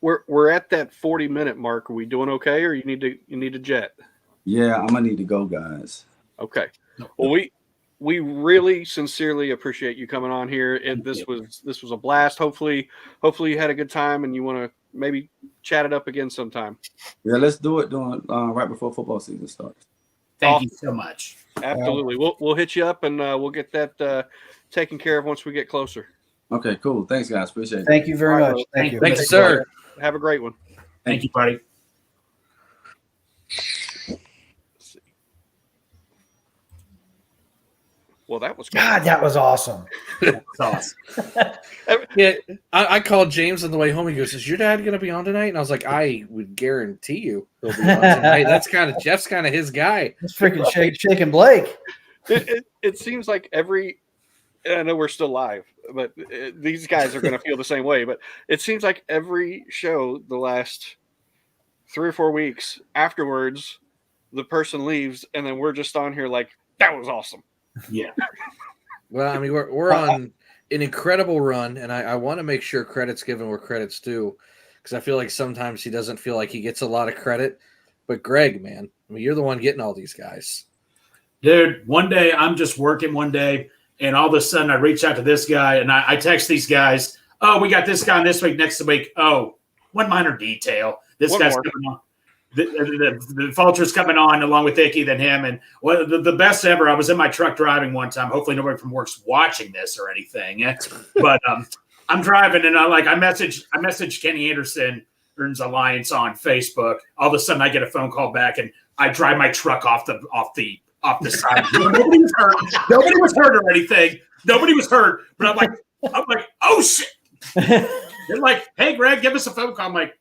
we're at that 40-minute mark. Are we doing okay, or you need to jet? yeah, I'm gonna need to go, guys. Okay. Well, we really sincerely appreciate you coming on here. And this was a blast. Hopefully you had a good time and you want to maybe chat it up again sometime. Yeah, let's do it during right before football season starts. Thank you so much. Absolutely. We'll hit you up and we'll get that taken care of once we get closer. Okay, cool. Thanks, guys. Appreciate it. Thank you very much. Thank you. Thank you, sir. Have a great one. Thank you, buddy. Well, that was God, that was awesome. That's awesome. Yeah, I called James on the way home. He goes, "Is your dad going to be on tonight?" And I was like, "I would guarantee you he'll be on tonight." Jeff's kind of his guy. It's freaking shaking Blake. It seems like I know we're still live, but these guys are going to feel the same way. But it seems like every show the last 3 or 4 weeks afterwards, the person leaves, and then we're just on here like, that was awesome. Yeah. Well, I mean, we're on an incredible run, and I want to make sure credit's given where credit's due, because I feel like sometimes he doesn't feel like he gets a lot of credit. But Greg, man, I mean, you're the one getting all these guys. Dude, one day I'm just working one day, and all of a sudden I reach out to this guy, and I text these guys, "Oh, we got this guy on this week, next week. Oh, one minor detail. This One guy's more. coming on. The Vulture's coming on along with Icky, then him." And the best ever, I was in my truck driving one time. Hopefully nobody from work's watching this or anything. But I'm driving, and I message Kenny Anderson, Earns Alliance on Facebook. All of a sudden I get a phone call back, and I drive my truck off the side. Nobody was hurt. Nobody was hurt or anything. Nobody was hurt. But I'm like, oh shit. They're like, "Hey Greg, give us a phone call." I'm like,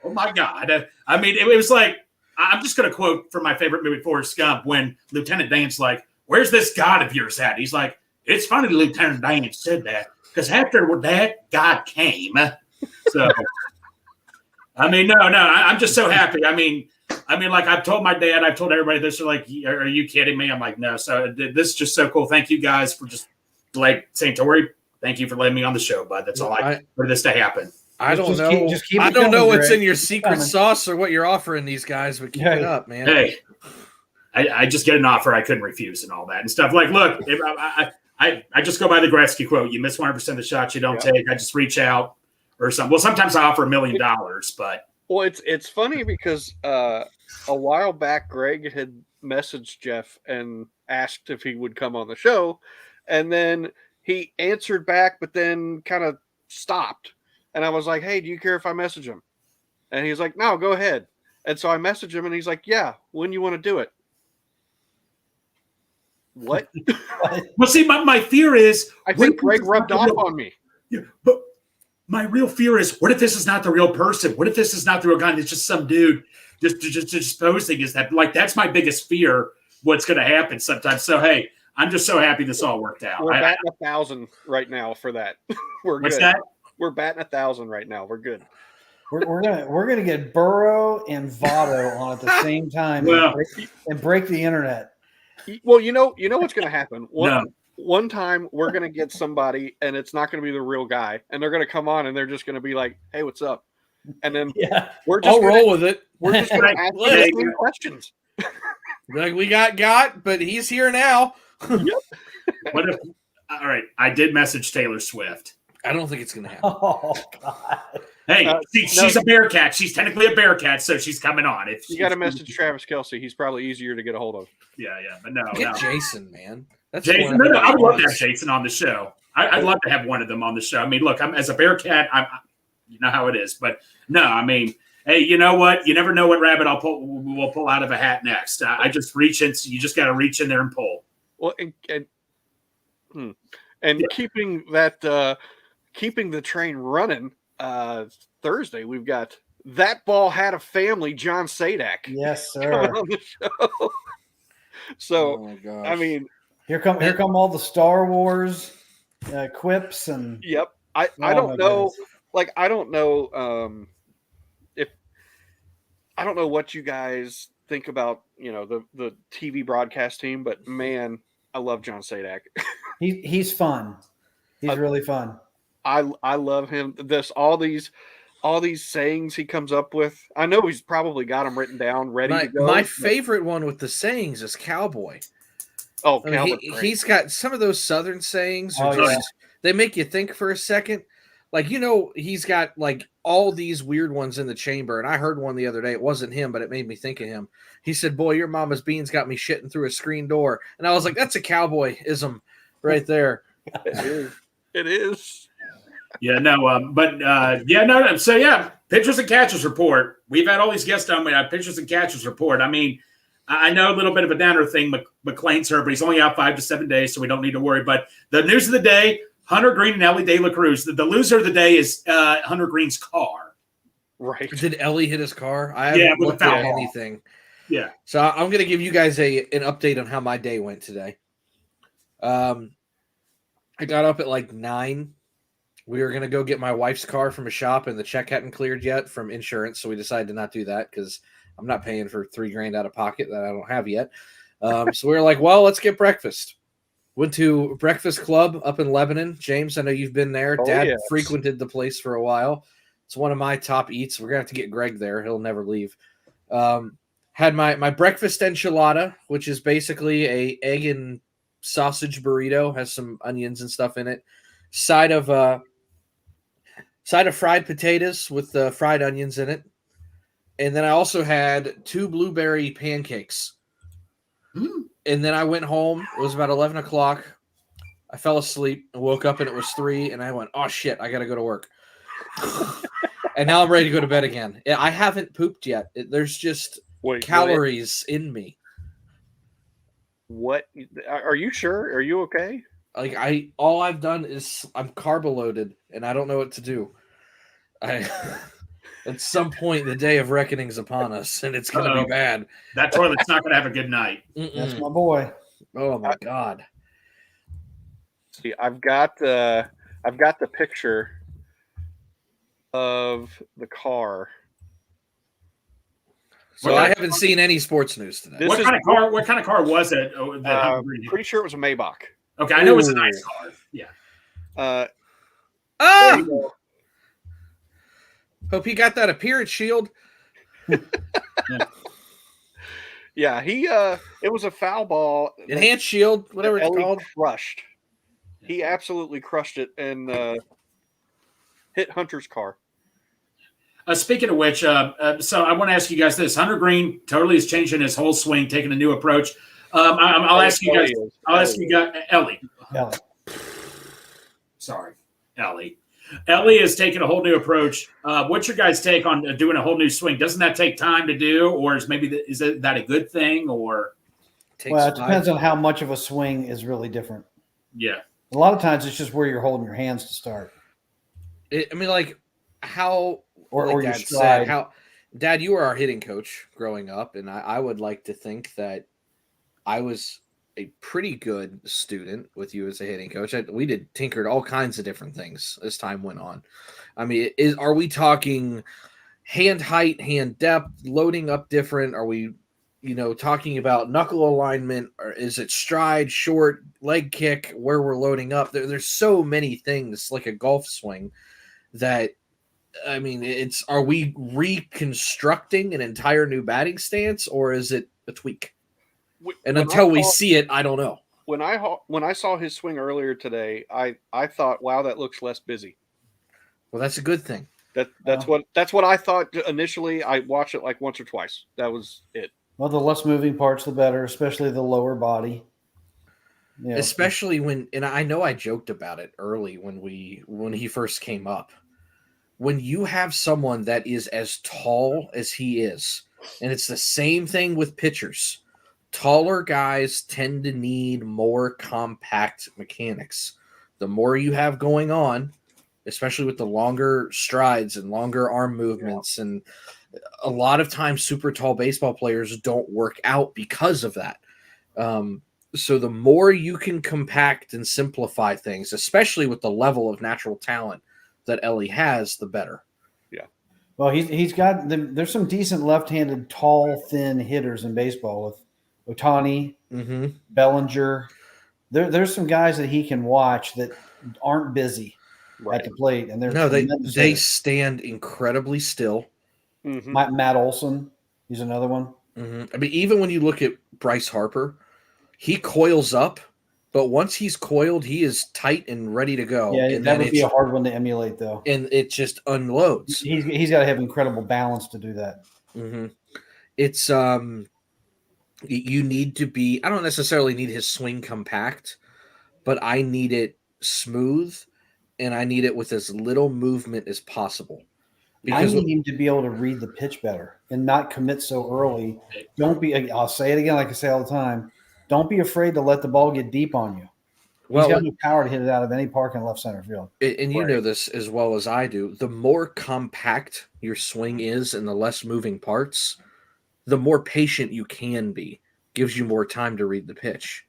oh my God. I mean, it was like, I'm just going to quote from my favorite movie, Forrest Gump, when Lieutenant Dan's like, "Where's this God of yours at?" He's like, "It's funny Lieutenant Dan said that, because after that, God came." So, I mean, no, I'm just so happy. I mean, like I've told my dad, I've told everybody this. They're like, "Are you kidding me?" I'm like, "No." So this is just so cool. Thank you guys for just like St. Tori. Thank you for letting me on the show, bud. That's all for this to happen. I don't Just know. keep I it don't coming, know what's Greg. in your secret sauce or what you're offering these guys, but keep it up, man. Hey, I just get an offer I couldn't refuse and all that and stuff. Like, look, I just go by the Gretzky quote: "You miss 100% of the shots you don't take." I just reach out or something. Well, sometimes I offer $1 million, but it's funny because a while back Greg had messaged Jeff and asked if he would come on the show, and then he answered back, but then kind of stopped. And I was like, "Hey, do you care if I message him?" And he's like, "No, go ahead." And so I messaged him, and he's like, "Yeah, when you want to do it?" What? well, see, my fear is I think Greg rubbed off on me. Yeah, but my real fear is, what if this is not the real person? What if this is not the real guy? And it's just some dude just posting? Is that like, that's my biggest fear? What's going to happen sometimes? So hey, I'm just so happy this all worked out. We're batting 1,000 right now for that. We're What's good. that? We're batting 1,000 right now. We're good. We're gonna get Burrow and Votto on at the same time and break the internet. Well, you know what's going to happen. One time we're going to get somebody, and it's not going to be the real guy, and they're going to come on, and they're just going to be like, "Hey, what's up?" And then we're just I'll roll with it. We're just going to ask the same questions. Like, we got, but he's here now. Yep. What if? All right, I did message Taylor Swift. I don't think it's going to happen. Oh God! Hey, she's a Bearcat. She's technically a Bearcat, so she's coming on. If you got to message Travis Kelce, he's probably easier to get a hold of. Yeah, but no. Get Jason, man. That's Jason. No, I would love to have Jason on the show. I'd love to have one of them on the show. I mean, look, I'm as a Bearcat, you know how it is. But no, I mean, hey, you know what? You never know what rabbit we'll pull out of a hat next. I just reach in. You just got to reach in there and pull. Well, and keeping that keeping the train running, Thursday we've got That Ball Had a Family, John Sadak. Yes, coming sir. on the show. So, Oh my gosh. I mean, Here come all the Star Wars quips and. yep. I Oh, don't my know. goodness. Like, I don't know if I don't know what you guys think about, the TV broadcast team, but man, I love John Sadak. He's fun. He's really fun. I love him. All these sayings he comes up with. I know he's probably got them written down, ready to go. My but- favorite one with the sayings is Cowboy. Oh, I mean, Calvin, he's got some of those Southern sayings. Oh, They make you think for a second. Like, he's got like all these weird ones in the chamber. And I heard one the other day. It wasn't him, but it made me think of him. He said, "Boy, your mama's beans got me shitting through a screen door." And I was like, that's a cowboyism right there. It is. Yeah, no, no. So yeah, pitchers and catchers report. We've had all these guests on. We have pitchers and catchers report. I mean, I know a little bit of a downer thing. McLean's hurt, but he's only out 5 to 7 days, so we don't need to worry. But the news of the day: Hunter Green and Ellie De La Cruz. The loser of the day is Hunter Green's car. Right. Did Ellie hit his car? I haven't looked at anything. Yeah. So I'm going to give you guys an update on how my day went today. I got up at like 9. We were going to go get my wife's car from a shop, and the check hadn't cleared yet from insurance, so we decided to not do that because I'm not paying for $3,000 out of pocket that I don't have yet. So we were like, well, let's get breakfast. Went to Breakfast Club up in Lebanon. James, I know you've been there. Oh, Dad yes. frequented the place for a while. It's one of my top eats. We're going to have to get Greg there. He'll never leave. Had my breakfast enchilada, which is basically a egg and sausage burrito, has some onions and stuff in it. Side of fried potatoes with fried onions in it. And then I also had 2 blueberry pancakes. And then I went home. It was about 11 o'clock. I fell asleep. I woke up and it was 3. And I went, oh, shit, I got to go to work. And now I'm ready to go to bed again. I haven't pooped yet. There's just calories in me. What? Are you sure? Are you okay? Like all I've done is I'm carb loaded and I don't know what to do. At some point, the day of reckoning is upon us, and it's going to be bad. That toilet's not going to have a good night. That's my boy. Oh my God! See, I've got the picture of the car. So I haven't seen any sports news today. What kind of car was it? Pretty sure it was a Maybach. Okay, I know it was a nice car. Yeah. Hope he got that appearance shield. Yeah, it was a foul ball. Enhanced shield, whatever it's Ellie called. Crushed. He absolutely crushed it and hit Hunter's car. Speaking of which, so I want to ask you guys this: Hunter Green totally is changing his whole swing, taking a new approach. I'll ask you guys. Ellie. Sorry, Ellie. Ellie is taking a whole new approach. What's your guys' take on doing a whole new swing? Doesn't that take time to do, or is that a good thing? Or Well, it depends on how much of a swing is really different. Yeah, a lot of times it's just where you're holding your hands to start. Or Dad said, Dad, you were our hitting coach growing up, and I would like to think that I was a pretty good student with you as a hitting coach. We tinkered all kinds of different things as time went on. I mean, are we talking hand height, hand depth, loading up different? Are we, talking about knuckle alignment, or is it stride, short, leg kick, where we're loading up? There's so many things like a golf swing that, I mean, are we reconstructing an entire new batting stance, or is it a tweak? And until we see it, I don't know. When I saw his swing earlier today, I thought, wow, that looks less busy. Well, that's a good thing. That's what I thought initially. I watched it like once or twice. That was it. Well, the less moving parts, the better, especially the lower body. Yeah. Especially and I know I joked about it early when he first came up. When you have someone that is as tall as he is, and it's the same thing with pitchers. Taller guys tend to need more compact mechanics. The more you have going on, especially with the longer strides and longer arm movements. And a lot of times super tall baseball players don't work out because of that. So the more you can compact and simplify things, especially with the level of natural talent that Ellie has, the better. Well, he's got there's some decent left-handed, tall, thin hitters in baseball with Ohtani, Bellinger. There's some guys that he can watch that aren't busy at the plate, and they stand incredibly still. Matt Olson, he's another one. I mean, even when you look at Bryce Harper, he coils up, but once he's coiled, he is tight and ready to go. Yeah, and that would be a hard one to emulate, though. And it just unloads. He's got to have incredible balance to do that. It's you need to be. I don't necessarily need his swing compact, but I need it smooth, and I need it with as little movement as possible. Because I need him to be able to read the pitch better and not commit so early. Don't be. I'll say it again, like I say all the time. Don't be afraid to let the ball get deep on you. He's got the power to hit it out of any park in left center field. And you know this as well as I do. The more compact your swing is and the less moving parts, the more patient you can be. Gives you more time to read the pitch.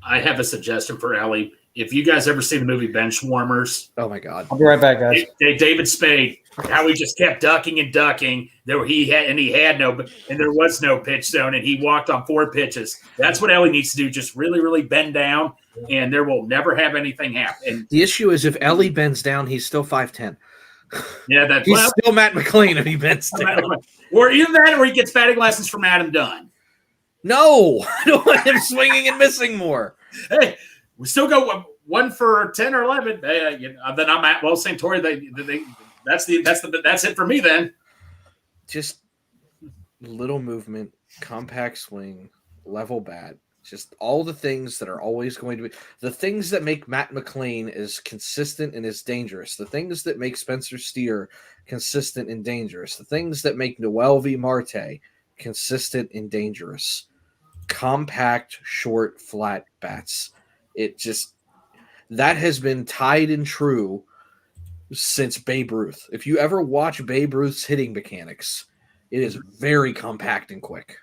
I have a suggestion for Ellie. If you guys ever seen the movie Benchwarmers, oh my God, I'll be right back, guys. David Spade, how he just kept ducking and ducking. There there was no pitch zone, and he walked on 4 pitches. That's what Ellie needs to do. Just really, really bend down, and there will never have anything happen. And the issue is if Ellie bends down, he's still 5'10". Yeah, he's still Matt McLean if he bends down. Or either that, or he gets batting lessons from Adam Dunn. No, I don't want him swinging and missing more. Hey, we still go 1 for 10 or 11. Then I'm at St. Tori. That's it for me then. Just little movement, compact swing, level bat. Just all the things that are always going to be the things that make Matt McLean as consistent and as dangerous. The things that make Spencer Steer consistent and dangerous. The things that make Noel V. Marte consistent and dangerous. Compact, short, flat bats. That has been tied and true since Babe Ruth. If you ever watch Babe Ruth's hitting mechanics, it is very compact and quick.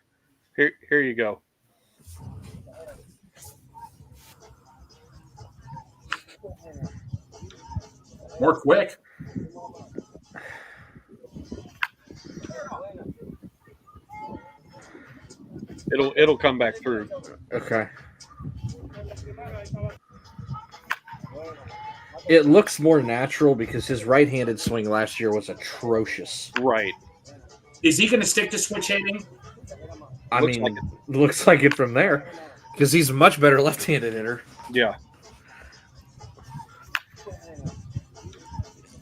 Here you go. More quick. It'll come back through. Okay. It looks more natural because his right-handed swing last year was atrocious. Right. Is he going to stick to switch hitting? Looks like it from there because he's a much better left-handed hitter. Yeah.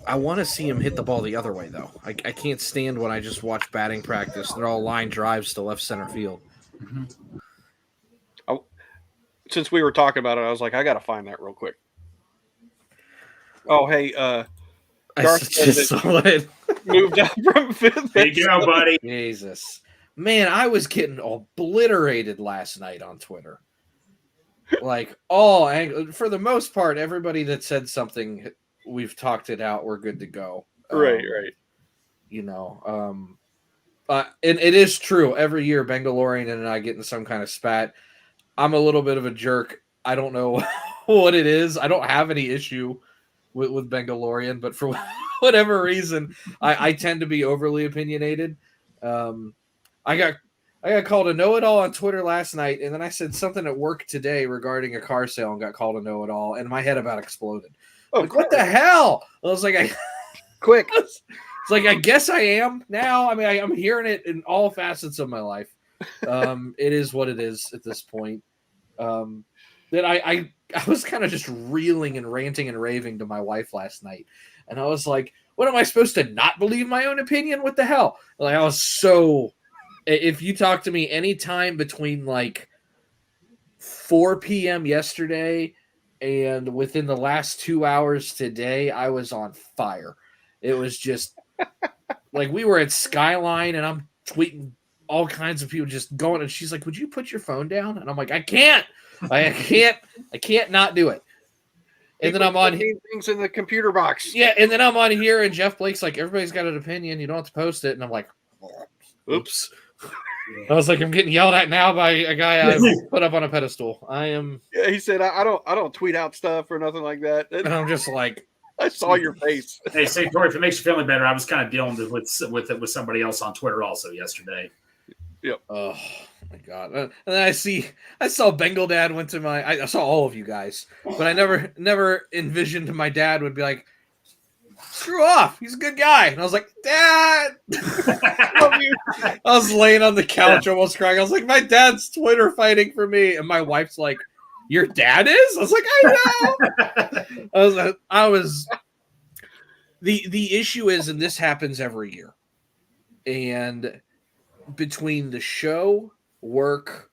I want to see him hit the ball the other way, though. I can't stand when I just watch batting practice. They're all line drives to left center field. Since we were talking about it, I was like, I got to find that real quick. Oh, hey, Garth just saw it. Moved up from 5th. There you go, buddy. Jesus. Man, I was getting obliterated last night on Twitter. Like, for the most part, everybody that said something, we've talked it out. We're good to go. Right. You know, and it is true. Every year, Bengalorean and I get in some kind of spat. I'm a little bit of a jerk. I don't know what it is. I don't have any issue with Bengalorean, but for whatever reason, I tend to be overly opinionated. I got called a know-it-all on Twitter last night, and then I said something at work today regarding a car sale and got called a know-it-all, and my head about exploded. What the hell? I was like, quick. It's like, I guess I am now. I mean, I'm hearing it in all facets of my life. It is what it is at this point. That I was kind of just reeling and ranting and raving to my wife last night. And I was like, what am I supposed to not believe my own opinion? What the hell? Like, I was so, if you talk to me anytime between like 4 p.m. yesterday and within the last 2 hours today, I was on fire. It was just like we were at Skyline and I'm tweeting all kinds of people just going, and she's like, would you put your phone down? And I'm like, I can't not do it. And then I'm on things in the computer box. Yeah, and then I'm on here, and Jeff Blake's like, everybody's got an opinion. You don't have to post it. And I'm like, oops. I was like, I'm getting yelled at now by a guy I put up on a pedestal. I am. Yeah, he said, I don't tweet out stuff or nothing like that. And I'm just like, I saw your face. Hey, say Tori, if it makes you feel any better, I was kind of dealing with somebody else on Twitter also yesterday. Yep. Oh my god! And then I saw Bengal Dad went to I saw all of you guys, but I never envisioned my dad would be like, screw off, he's a good guy. And I was like, Dad, I was laying on the couch almost crying. I was like, my dad's Twitter fighting for me, and my wife's like, your dad is? I was like, I know. I was. The issue is, and this happens every year, and between the show, work,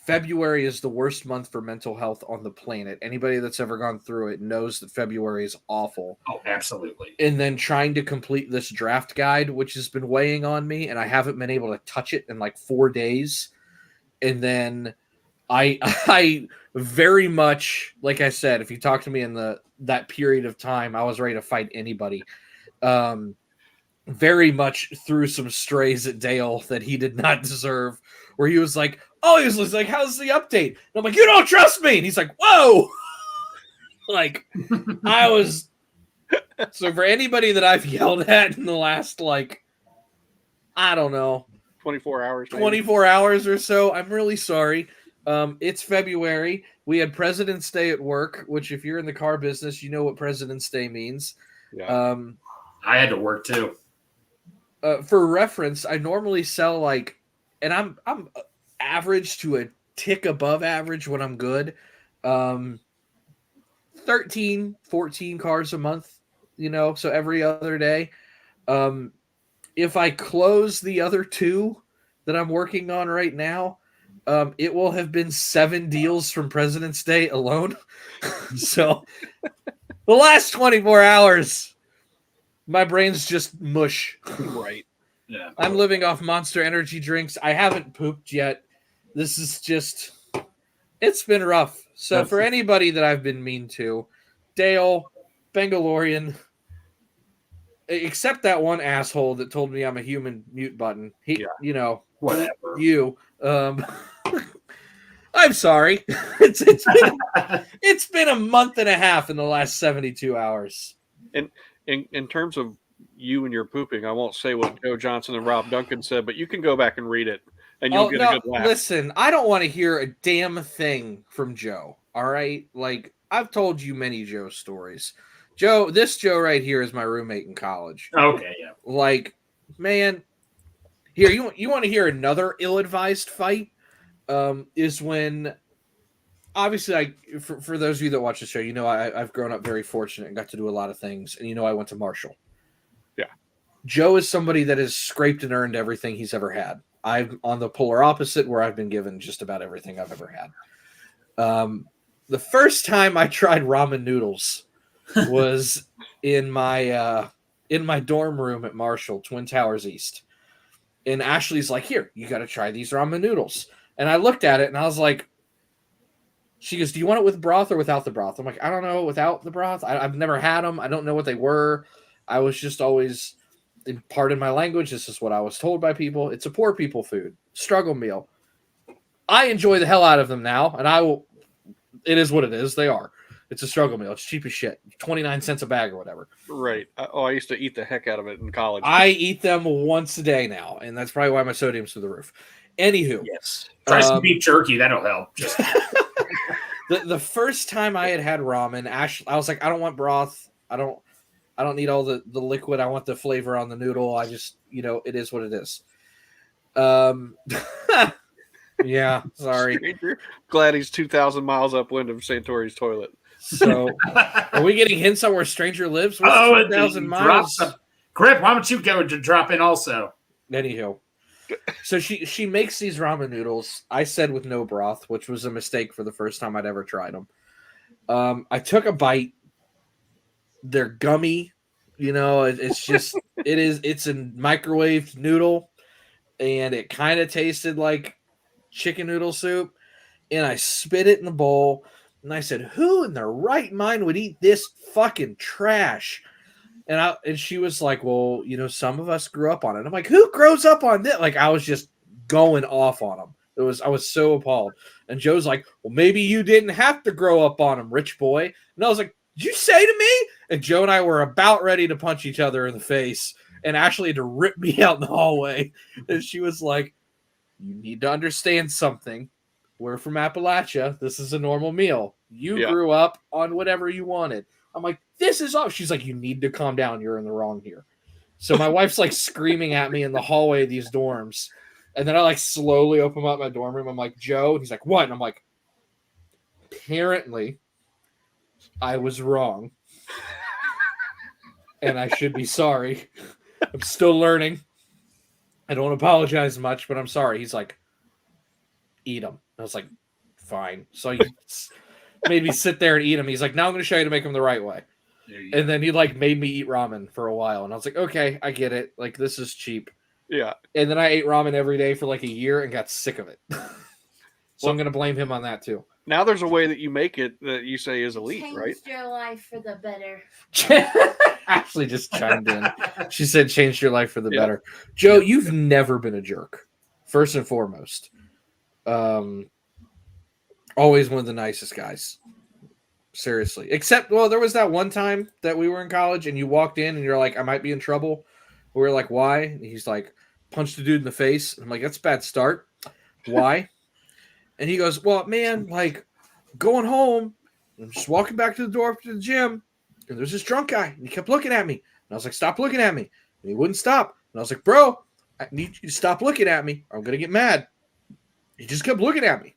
February is the worst month for mental health on the planet. Anybody that's ever gone through it knows that February is awful. Oh, absolutely. And then trying to complete this draft guide, which has been weighing on me, and I haven't been able to touch it in like 4 days. And then I very much, like I said, if you talk to me in that period of time, I was ready to fight anybody. Very much threw some strays at Dale that he did not deserve, where he was like, oh, he was like, how's the update? And I'm like, you don't trust me. And he's like, whoa. Like, I was. So for anybody that I've yelled at in the last, like, I don't know, 24 hours. Maybe. 24 hours or so, I'm really sorry. It's February. We had President's Day at work, which if you're in the car business, you know what President's Day means. Yeah. I had to work too. For reference, I normally sell like, and I'm average to a tick above average when I'm good. 13, 14 cars a month, so every other day. If I close the other 2 that I'm working on right now, it will have been 7 deals from President's Day alone. So the last 24 hours, my brain's just mush. Right. Yeah. I'm living off Monster Energy drinks. I haven't pooped yet. This is just, it's been rough. So for anybody that I've been mean to, Dale, Bengalian, except that one asshole that told me I'm a human mute button. Whatever. You. I'm sorry. It's been a month and a half in the last 72 hours. And in terms of you and your pooping, I won't say what Joe Johnson and Rob Duncan said, but you can go back and read it, and you'll get a good laugh. Listen, I don't want to hear a damn thing from Joe. All right, like I've told you many Joe stories. This Joe right here is my roommate in college. Okay, yeah. Like, man, here you want to hear another ill-advised fight? Is when, obviously, for those of you that watch the show, I've grown up very fortunate and got to do a lot of things, and I went to Marshall. Yeah, Joe is somebody that has scraped and earned everything he's ever had. I'm on the polar opposite, where I've been given just about everything I've ever had. The first time I tried ramen noodles was in my dorm room at Marshall, Twin Towers East. And Ashley's like, here, you got to try these ramen noodles. And I looked at it and I was like, she goes, do you want it with broth or without the broth? I'm like, I don't know, without the broth. I've never had them. I don't know what they were. I was just always, pardon my language, this is what I was told by people. It's a poor people food, struggle meal. I enjoy the hell out of them now, and it is what it is. They are. It's a struggle meal. It's cheap as shit. 29 cents a bag or whatever. Right. I used to eat the heck out of it in college. I eat them once a day now, and that's probably why my sodium's through the roof. Anywho. Yes. Try some beef jerky. That'll help. Just the first time I had ramen, I was like, I don't want broth. I don't need all the liquid. I want the flavor on the noodle. I just, it is what it is. Yeah, sorry. Stranger. Glad he's 2,000 miles upwind of Santori's toilet. So, are we getting hints on where Stranger lives? What's 2,000 miles? Crip, why don't you go to drop in also? Anyhow, so she makes these ramen noodles. I said with no broth, which was a mistake for the first time I'd ever tried them. I took a bite. They're gummy, it's just it's a microwaved noodle, and it kind of tasted like chicken noodle soup. And I spit it in the bowl, And I said, who in their right mind would eat this fucking trash? And she was like, well, some of us grew up on it. I'm like, who grows up on this? Like, I was just going off on them. I was so appalled. And Joe's like, well, maybe you didn't have to grow up on them, rich boy. And I was like, did you say to me? And Joe and I were about ready to punch each other in the face and Ashley had to rip me out in the hallway. And she was like, you need to understand something. We're from Appalachia. This is a normal meal. You grew up on whatever you wanted. I'm like, this is off. She's like, you need to calm down. You're in the wrong here. So my wife's like screaming at me in the hallway of these dorms. And then I like slowly open up my dorm room. I'm like, Joe. And he's like, what? And I'm like, apparently I was wrong. And I should be sorry. I'm still learning. I don't apologize much, but I'm sorry. He's like, eat them. I was like, fine. So he made me sit there and eat them. He's like, now I'm going to show you to make them the right way. And then he like made me eat ramen for a while. And I was like, okay, I get it. Like, this is cheap. Yeah. And then I ate ramen every day for like a year and got sick of it. So I'm going to blame him on that too. Now there's a way that you make it that you say is elite, right? Changed your life for the better. Ashley just chimed in. She said, changed your life for the better. Joe, you've never been a jerk, first and foremost. Always one of the nicest guys. Seriously. Except, well, there was that one time that we were in college and you walked in and you're like, I might be in trouble. We were like, why? And he's like, punched the dude in the face. I'm like, that's a bad start. Why? And he goes, well, man, like going home, I'm just walking back to the door to the gym, and there's this drunk guy, and he kept looking at me. And I was like, stop looking at me. And he wouldn't stop. And I was like, bro, I need you to stop looking at me, or I'm going to get mad. He just kept looking at me.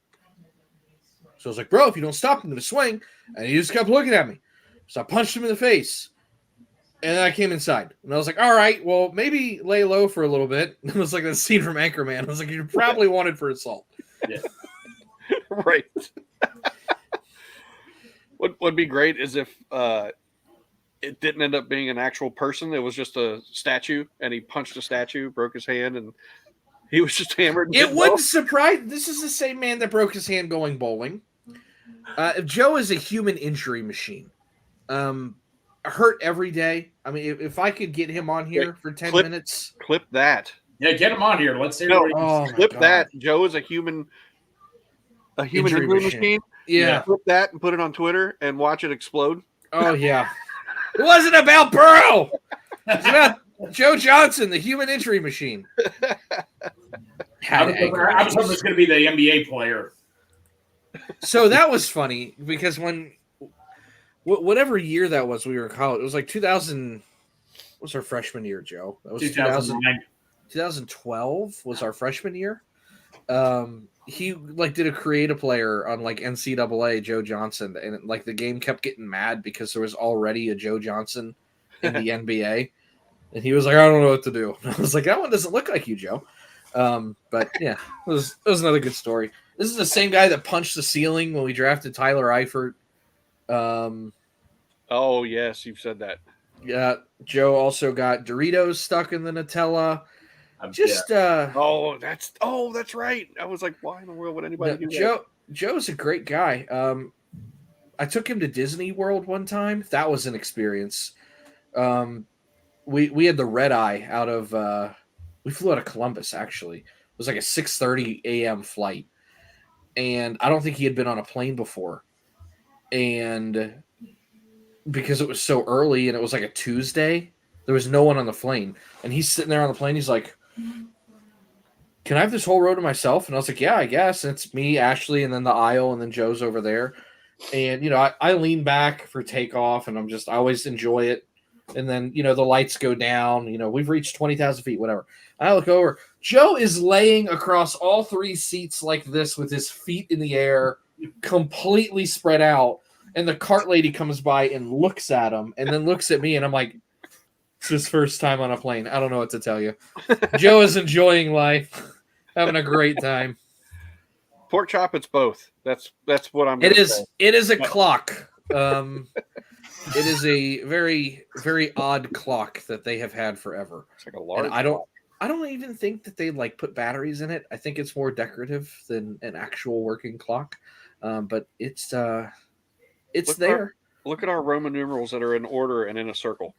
So I was like, bro, if you don't stop, I'm going to swing. And he just kept looking at me. So I punched him in the face. And then I came inside. And I was like, all right, well, maybe lay low for a little bit. It was like that scene from Anchorman. I was like, you're probably wanted for assault. Yeah. Right. What would be great is if it didn't end up being an actual person. It was just a statue, and he punched a statue, broke his hand, and he was just hammered. It wouldn't surprise. This is the same man that broke his hand going bowling. Joe is a human injury machine. Hurt every day. I mean, if I could get him on here for 10 minutes. Clip that. Yeah, get him on here. Let's hear clip that. Joe is a human injury machine. Yeah. Clip that and put it on Twitter and watch it explode. Oh, yeah. It wasn't about Burrow. It was about Joe Johnson, the human injury machine. I was hoping it was going to be the NBA player. So that was funny because whatever year that was, we were in college. It was like 2000. What was our freshman year, Joe? That was 2009. 2012 was our freshman year. He like did a create a player on like NCAA Joe Johnson, and like the game kept getting mad because there was already a Joe Johnson in the NBA, and he was like, I don't know what to do. And I was like, that one doesn't look like you, Joe. But yeah, it was another good story. This is the same guy that punched the ceiling when we drafted Tyler Eifert. Oh yes, you've said that. Yeah, Joe also got Doritos stuck in the Nutella. That's right. I was like, why in the world would anybody do that? Joe's a great guy. I took him to Disney World one time. That was an experience. We had the red eye out of we flew out of Columbus, actually. It was like a 6:30 a.m. flight. And I don't think he had been on a plane before. And because it was so early and it was like a Tuesday, there was no one on the plane. And he's sitting there on the plane. He's like, can I have this whole row to myself? And I was like, yeah, I guess. And it's me, Ashley, and then the aisle, and then Joe's over there. And, I lean back for takeoff, and I always enjoy it. And then, the lights go down. We've reached 20,000 feet, whatever. I look over. Joe is laying across all three seats like this with his feet in the air, completely spread out. And the cart lady comes by and looks at him and then looks at me, and I'm like, it's his first time on a plane. I don't know what to tell you. Joe is enjoying life, having a great time. Pork chop, it's both. That's what I'm. It is. Say. It is a clock. It is a very, very odd clock that they have had forever. It's like a large. And I don't even think that they like put batteries in it. I think it's more decorative than an actual working clock. But it's It's Look there. Look at our Roman numerals that are in order and in a circle.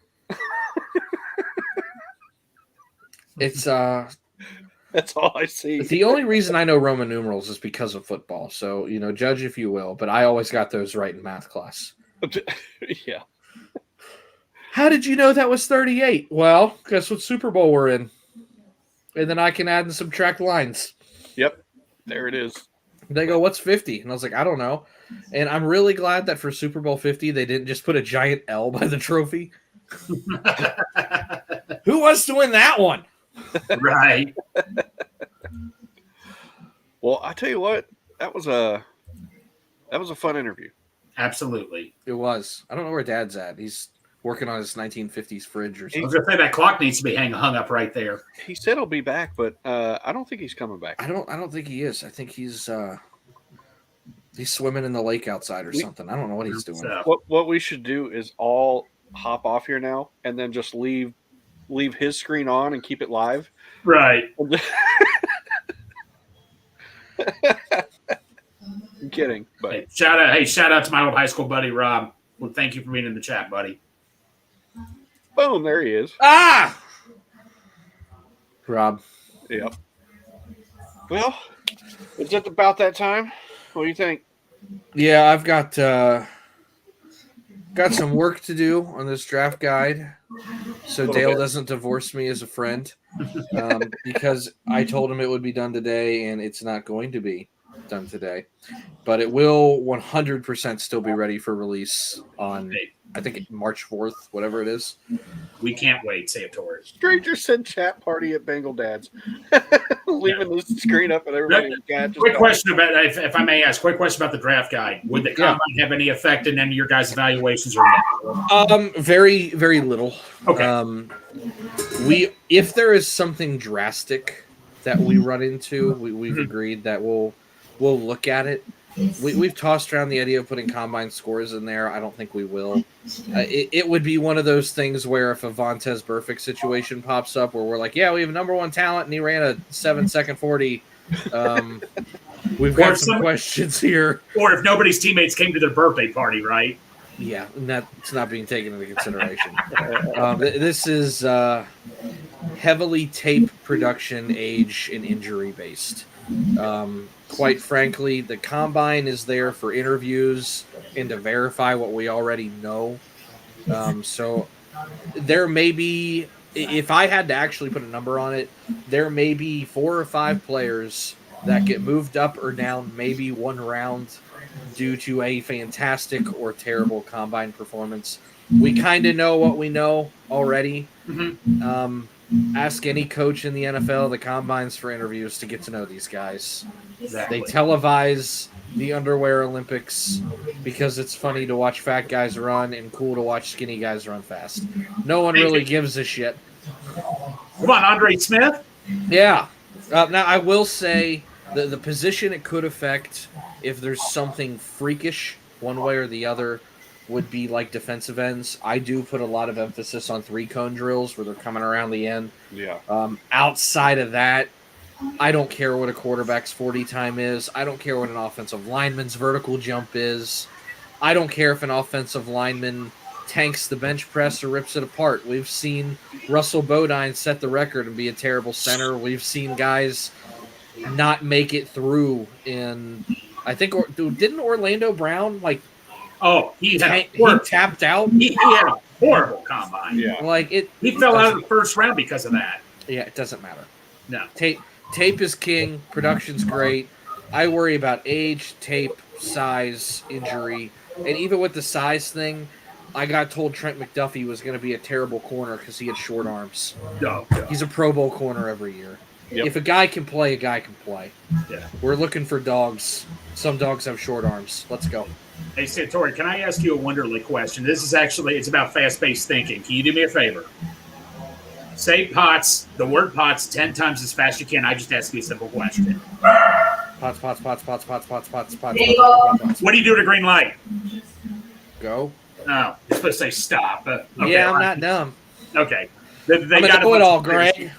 It's That's all I see. the only reason I know Roman numerals is because of football. So, judge if you will, but I always got those right in math class. Yeah. How did you know that was 38? Well, guess what Super Bowl we're in? And then I can add and subtract lines. Yep. There it is. They go, what's 50? And I was like, I don't know. And I'm really glad that for Super Bowl 50, they didn't just put a giant L by the trophy. Who wants to win that one? Right. Well, I tell you what, that was a fun interview. Absolutely. It was. I don't know where Dad's at. He's working on his 1950s fridge or I something. was going to say that clock needs to be hung up right there. He said he'll be back, but I don't think he's coming back. I don't think he is. I think he's swimming in the lake outside or something. I don't know what he's doing. What we should do is all hop off here now and then just leave his screen on and keep it live. Right. I'm kidding, but Hey, shout out to my old high school buddy Rob. Well, thank you for being in the chat, buddy. boom, there he is. Ah! Rob. Yep. Well, is it about that time? What do you think? Yeah, I've got some work to do on this draft guide, so Dale doesn't divorce me as a friend, because I told him it would be done today, and it's not going to be done today, but it will 100% still be ready for release on, I think, March 4th, whatever it is. We can't wait, Santori. Stranger said chat party at Bengal Dad's. Leaving the screen up and everybody. Quick question about, if I may ask, quick question about the draft guide. Would the combine have any effect in any of your guys' evaluations or not? Very, very little. Okay. If there is something drastic that we run into, we've agreed that we'll look at it. We've tossed around the idea of putting combine scores in there. I don't think we will. It would be one of those things where if a Vontaze Burfict situation pops up where we're like, yeah, we have a number one talent and he ran a 7-second 40. We've got some questions here. Or if nobody's teammates came to their birthday party, right? Yeah, and that's not being taken into consideration. This is heavily tape production, age, and injury based. Quite frankly, the combine is there for interviews and to verify what we already know. So there may be, if I had to actually put a number on it, there may be 4 or 5 players that get moved up or down maybe one round due to a fantastic or terrible combine performance. We kind of know what we know already. Ask any coach in the NFL, the combines for interviews to get to know these guys. Exactly. They televise the underwear Olympics because it's funny to watch fat guys run and cool to watch skinny guys run fast. No one really gives a shit. Come on, Andre Smith. Yeah. Now, I will say the position it could affect if there's something freakish one way or the other would be like defensive ends. I do put a lot of emphasis on 3-cone drills where they're coming around the end. Yeah. Outside of that, I don't care what a quarterback's 40 time is. I don't care what an offensive lineman's vertical jump is. I don't care if an offensive lineman tanks the bench press or rips it apart. We've seen Russell Bodine set the record and be a terrible center. We've seen guys not make it through in, I think, didn't Orlando Brown, like, He tapped out? He had a horrible combine. Yeah. He fell out of the first round because of that. Yeah, it doesn't matter. No. Tape is king. Production's great. I worry about age, tape, size, injury. And even with the size thing, I got told Trent McDuffie was going to be a terrible corner because he had short arms. No. He's a Pro Bowl corner every year. Yep. If a guy can play, a guy can play. Yeah. We're looking for dogs. Some dogs have short arms. Let's go. Hey, Santori, can I ask you a Wonderly question? This is actually, it's about fast-paced thinking. Can you do me a favor? Say POTS, the word POTS 10 times as fast as you can. I just ask you a simple question. Pots. What do you do at a green light? Go. Oh, you're supposed to say stop. Okay, Yeah, I'm not dumb. Okay. I'm going to do it all, Greg.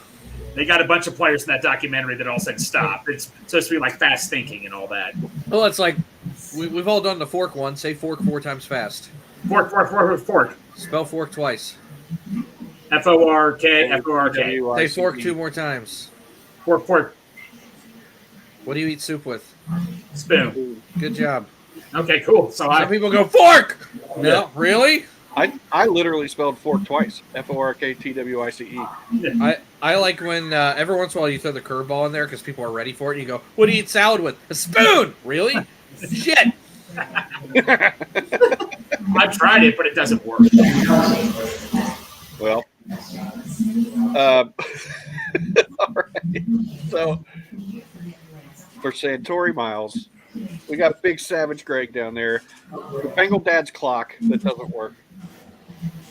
They got a bunch of players in that documentary that all said stop. It's supposed to be like fast thinking and all that. Well, it's like We've all done the fork one. Say fork 4 times fast. Fork, fork, fork, fork. Spell fork twice. F-O-R-K, F-O-R-K. Say fork 2 more times. Fork, fork, What do you eat soup with? spoon. Good job. Okay, cool. So Some people go fork. No, really? I literally spelled fork twice. Forktwice. I like when every once in a while you throw the curveball in there because people are ready for it. And you go, "What do you eat salad with? A spoon? Really? Shit." I've tried it, but it doesn't work. Well, all right. So for Santori Miles, we got Big Savage Greg down there. The Bengal Dad's clock that doesn't work.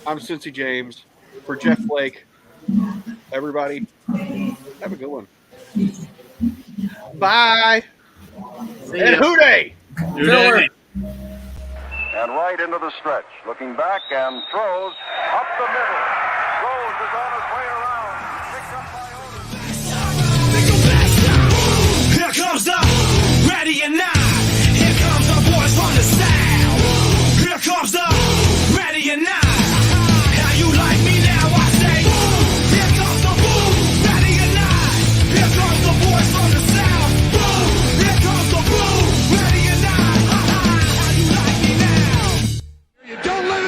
I'm Cincy James. For Jeff Blake, everybody, have a good one. Bye. And hooday! Filler. And right into the stretch. Looking back and throws up the middle. Rose is on his way around. Picked up by Otis. Here comes the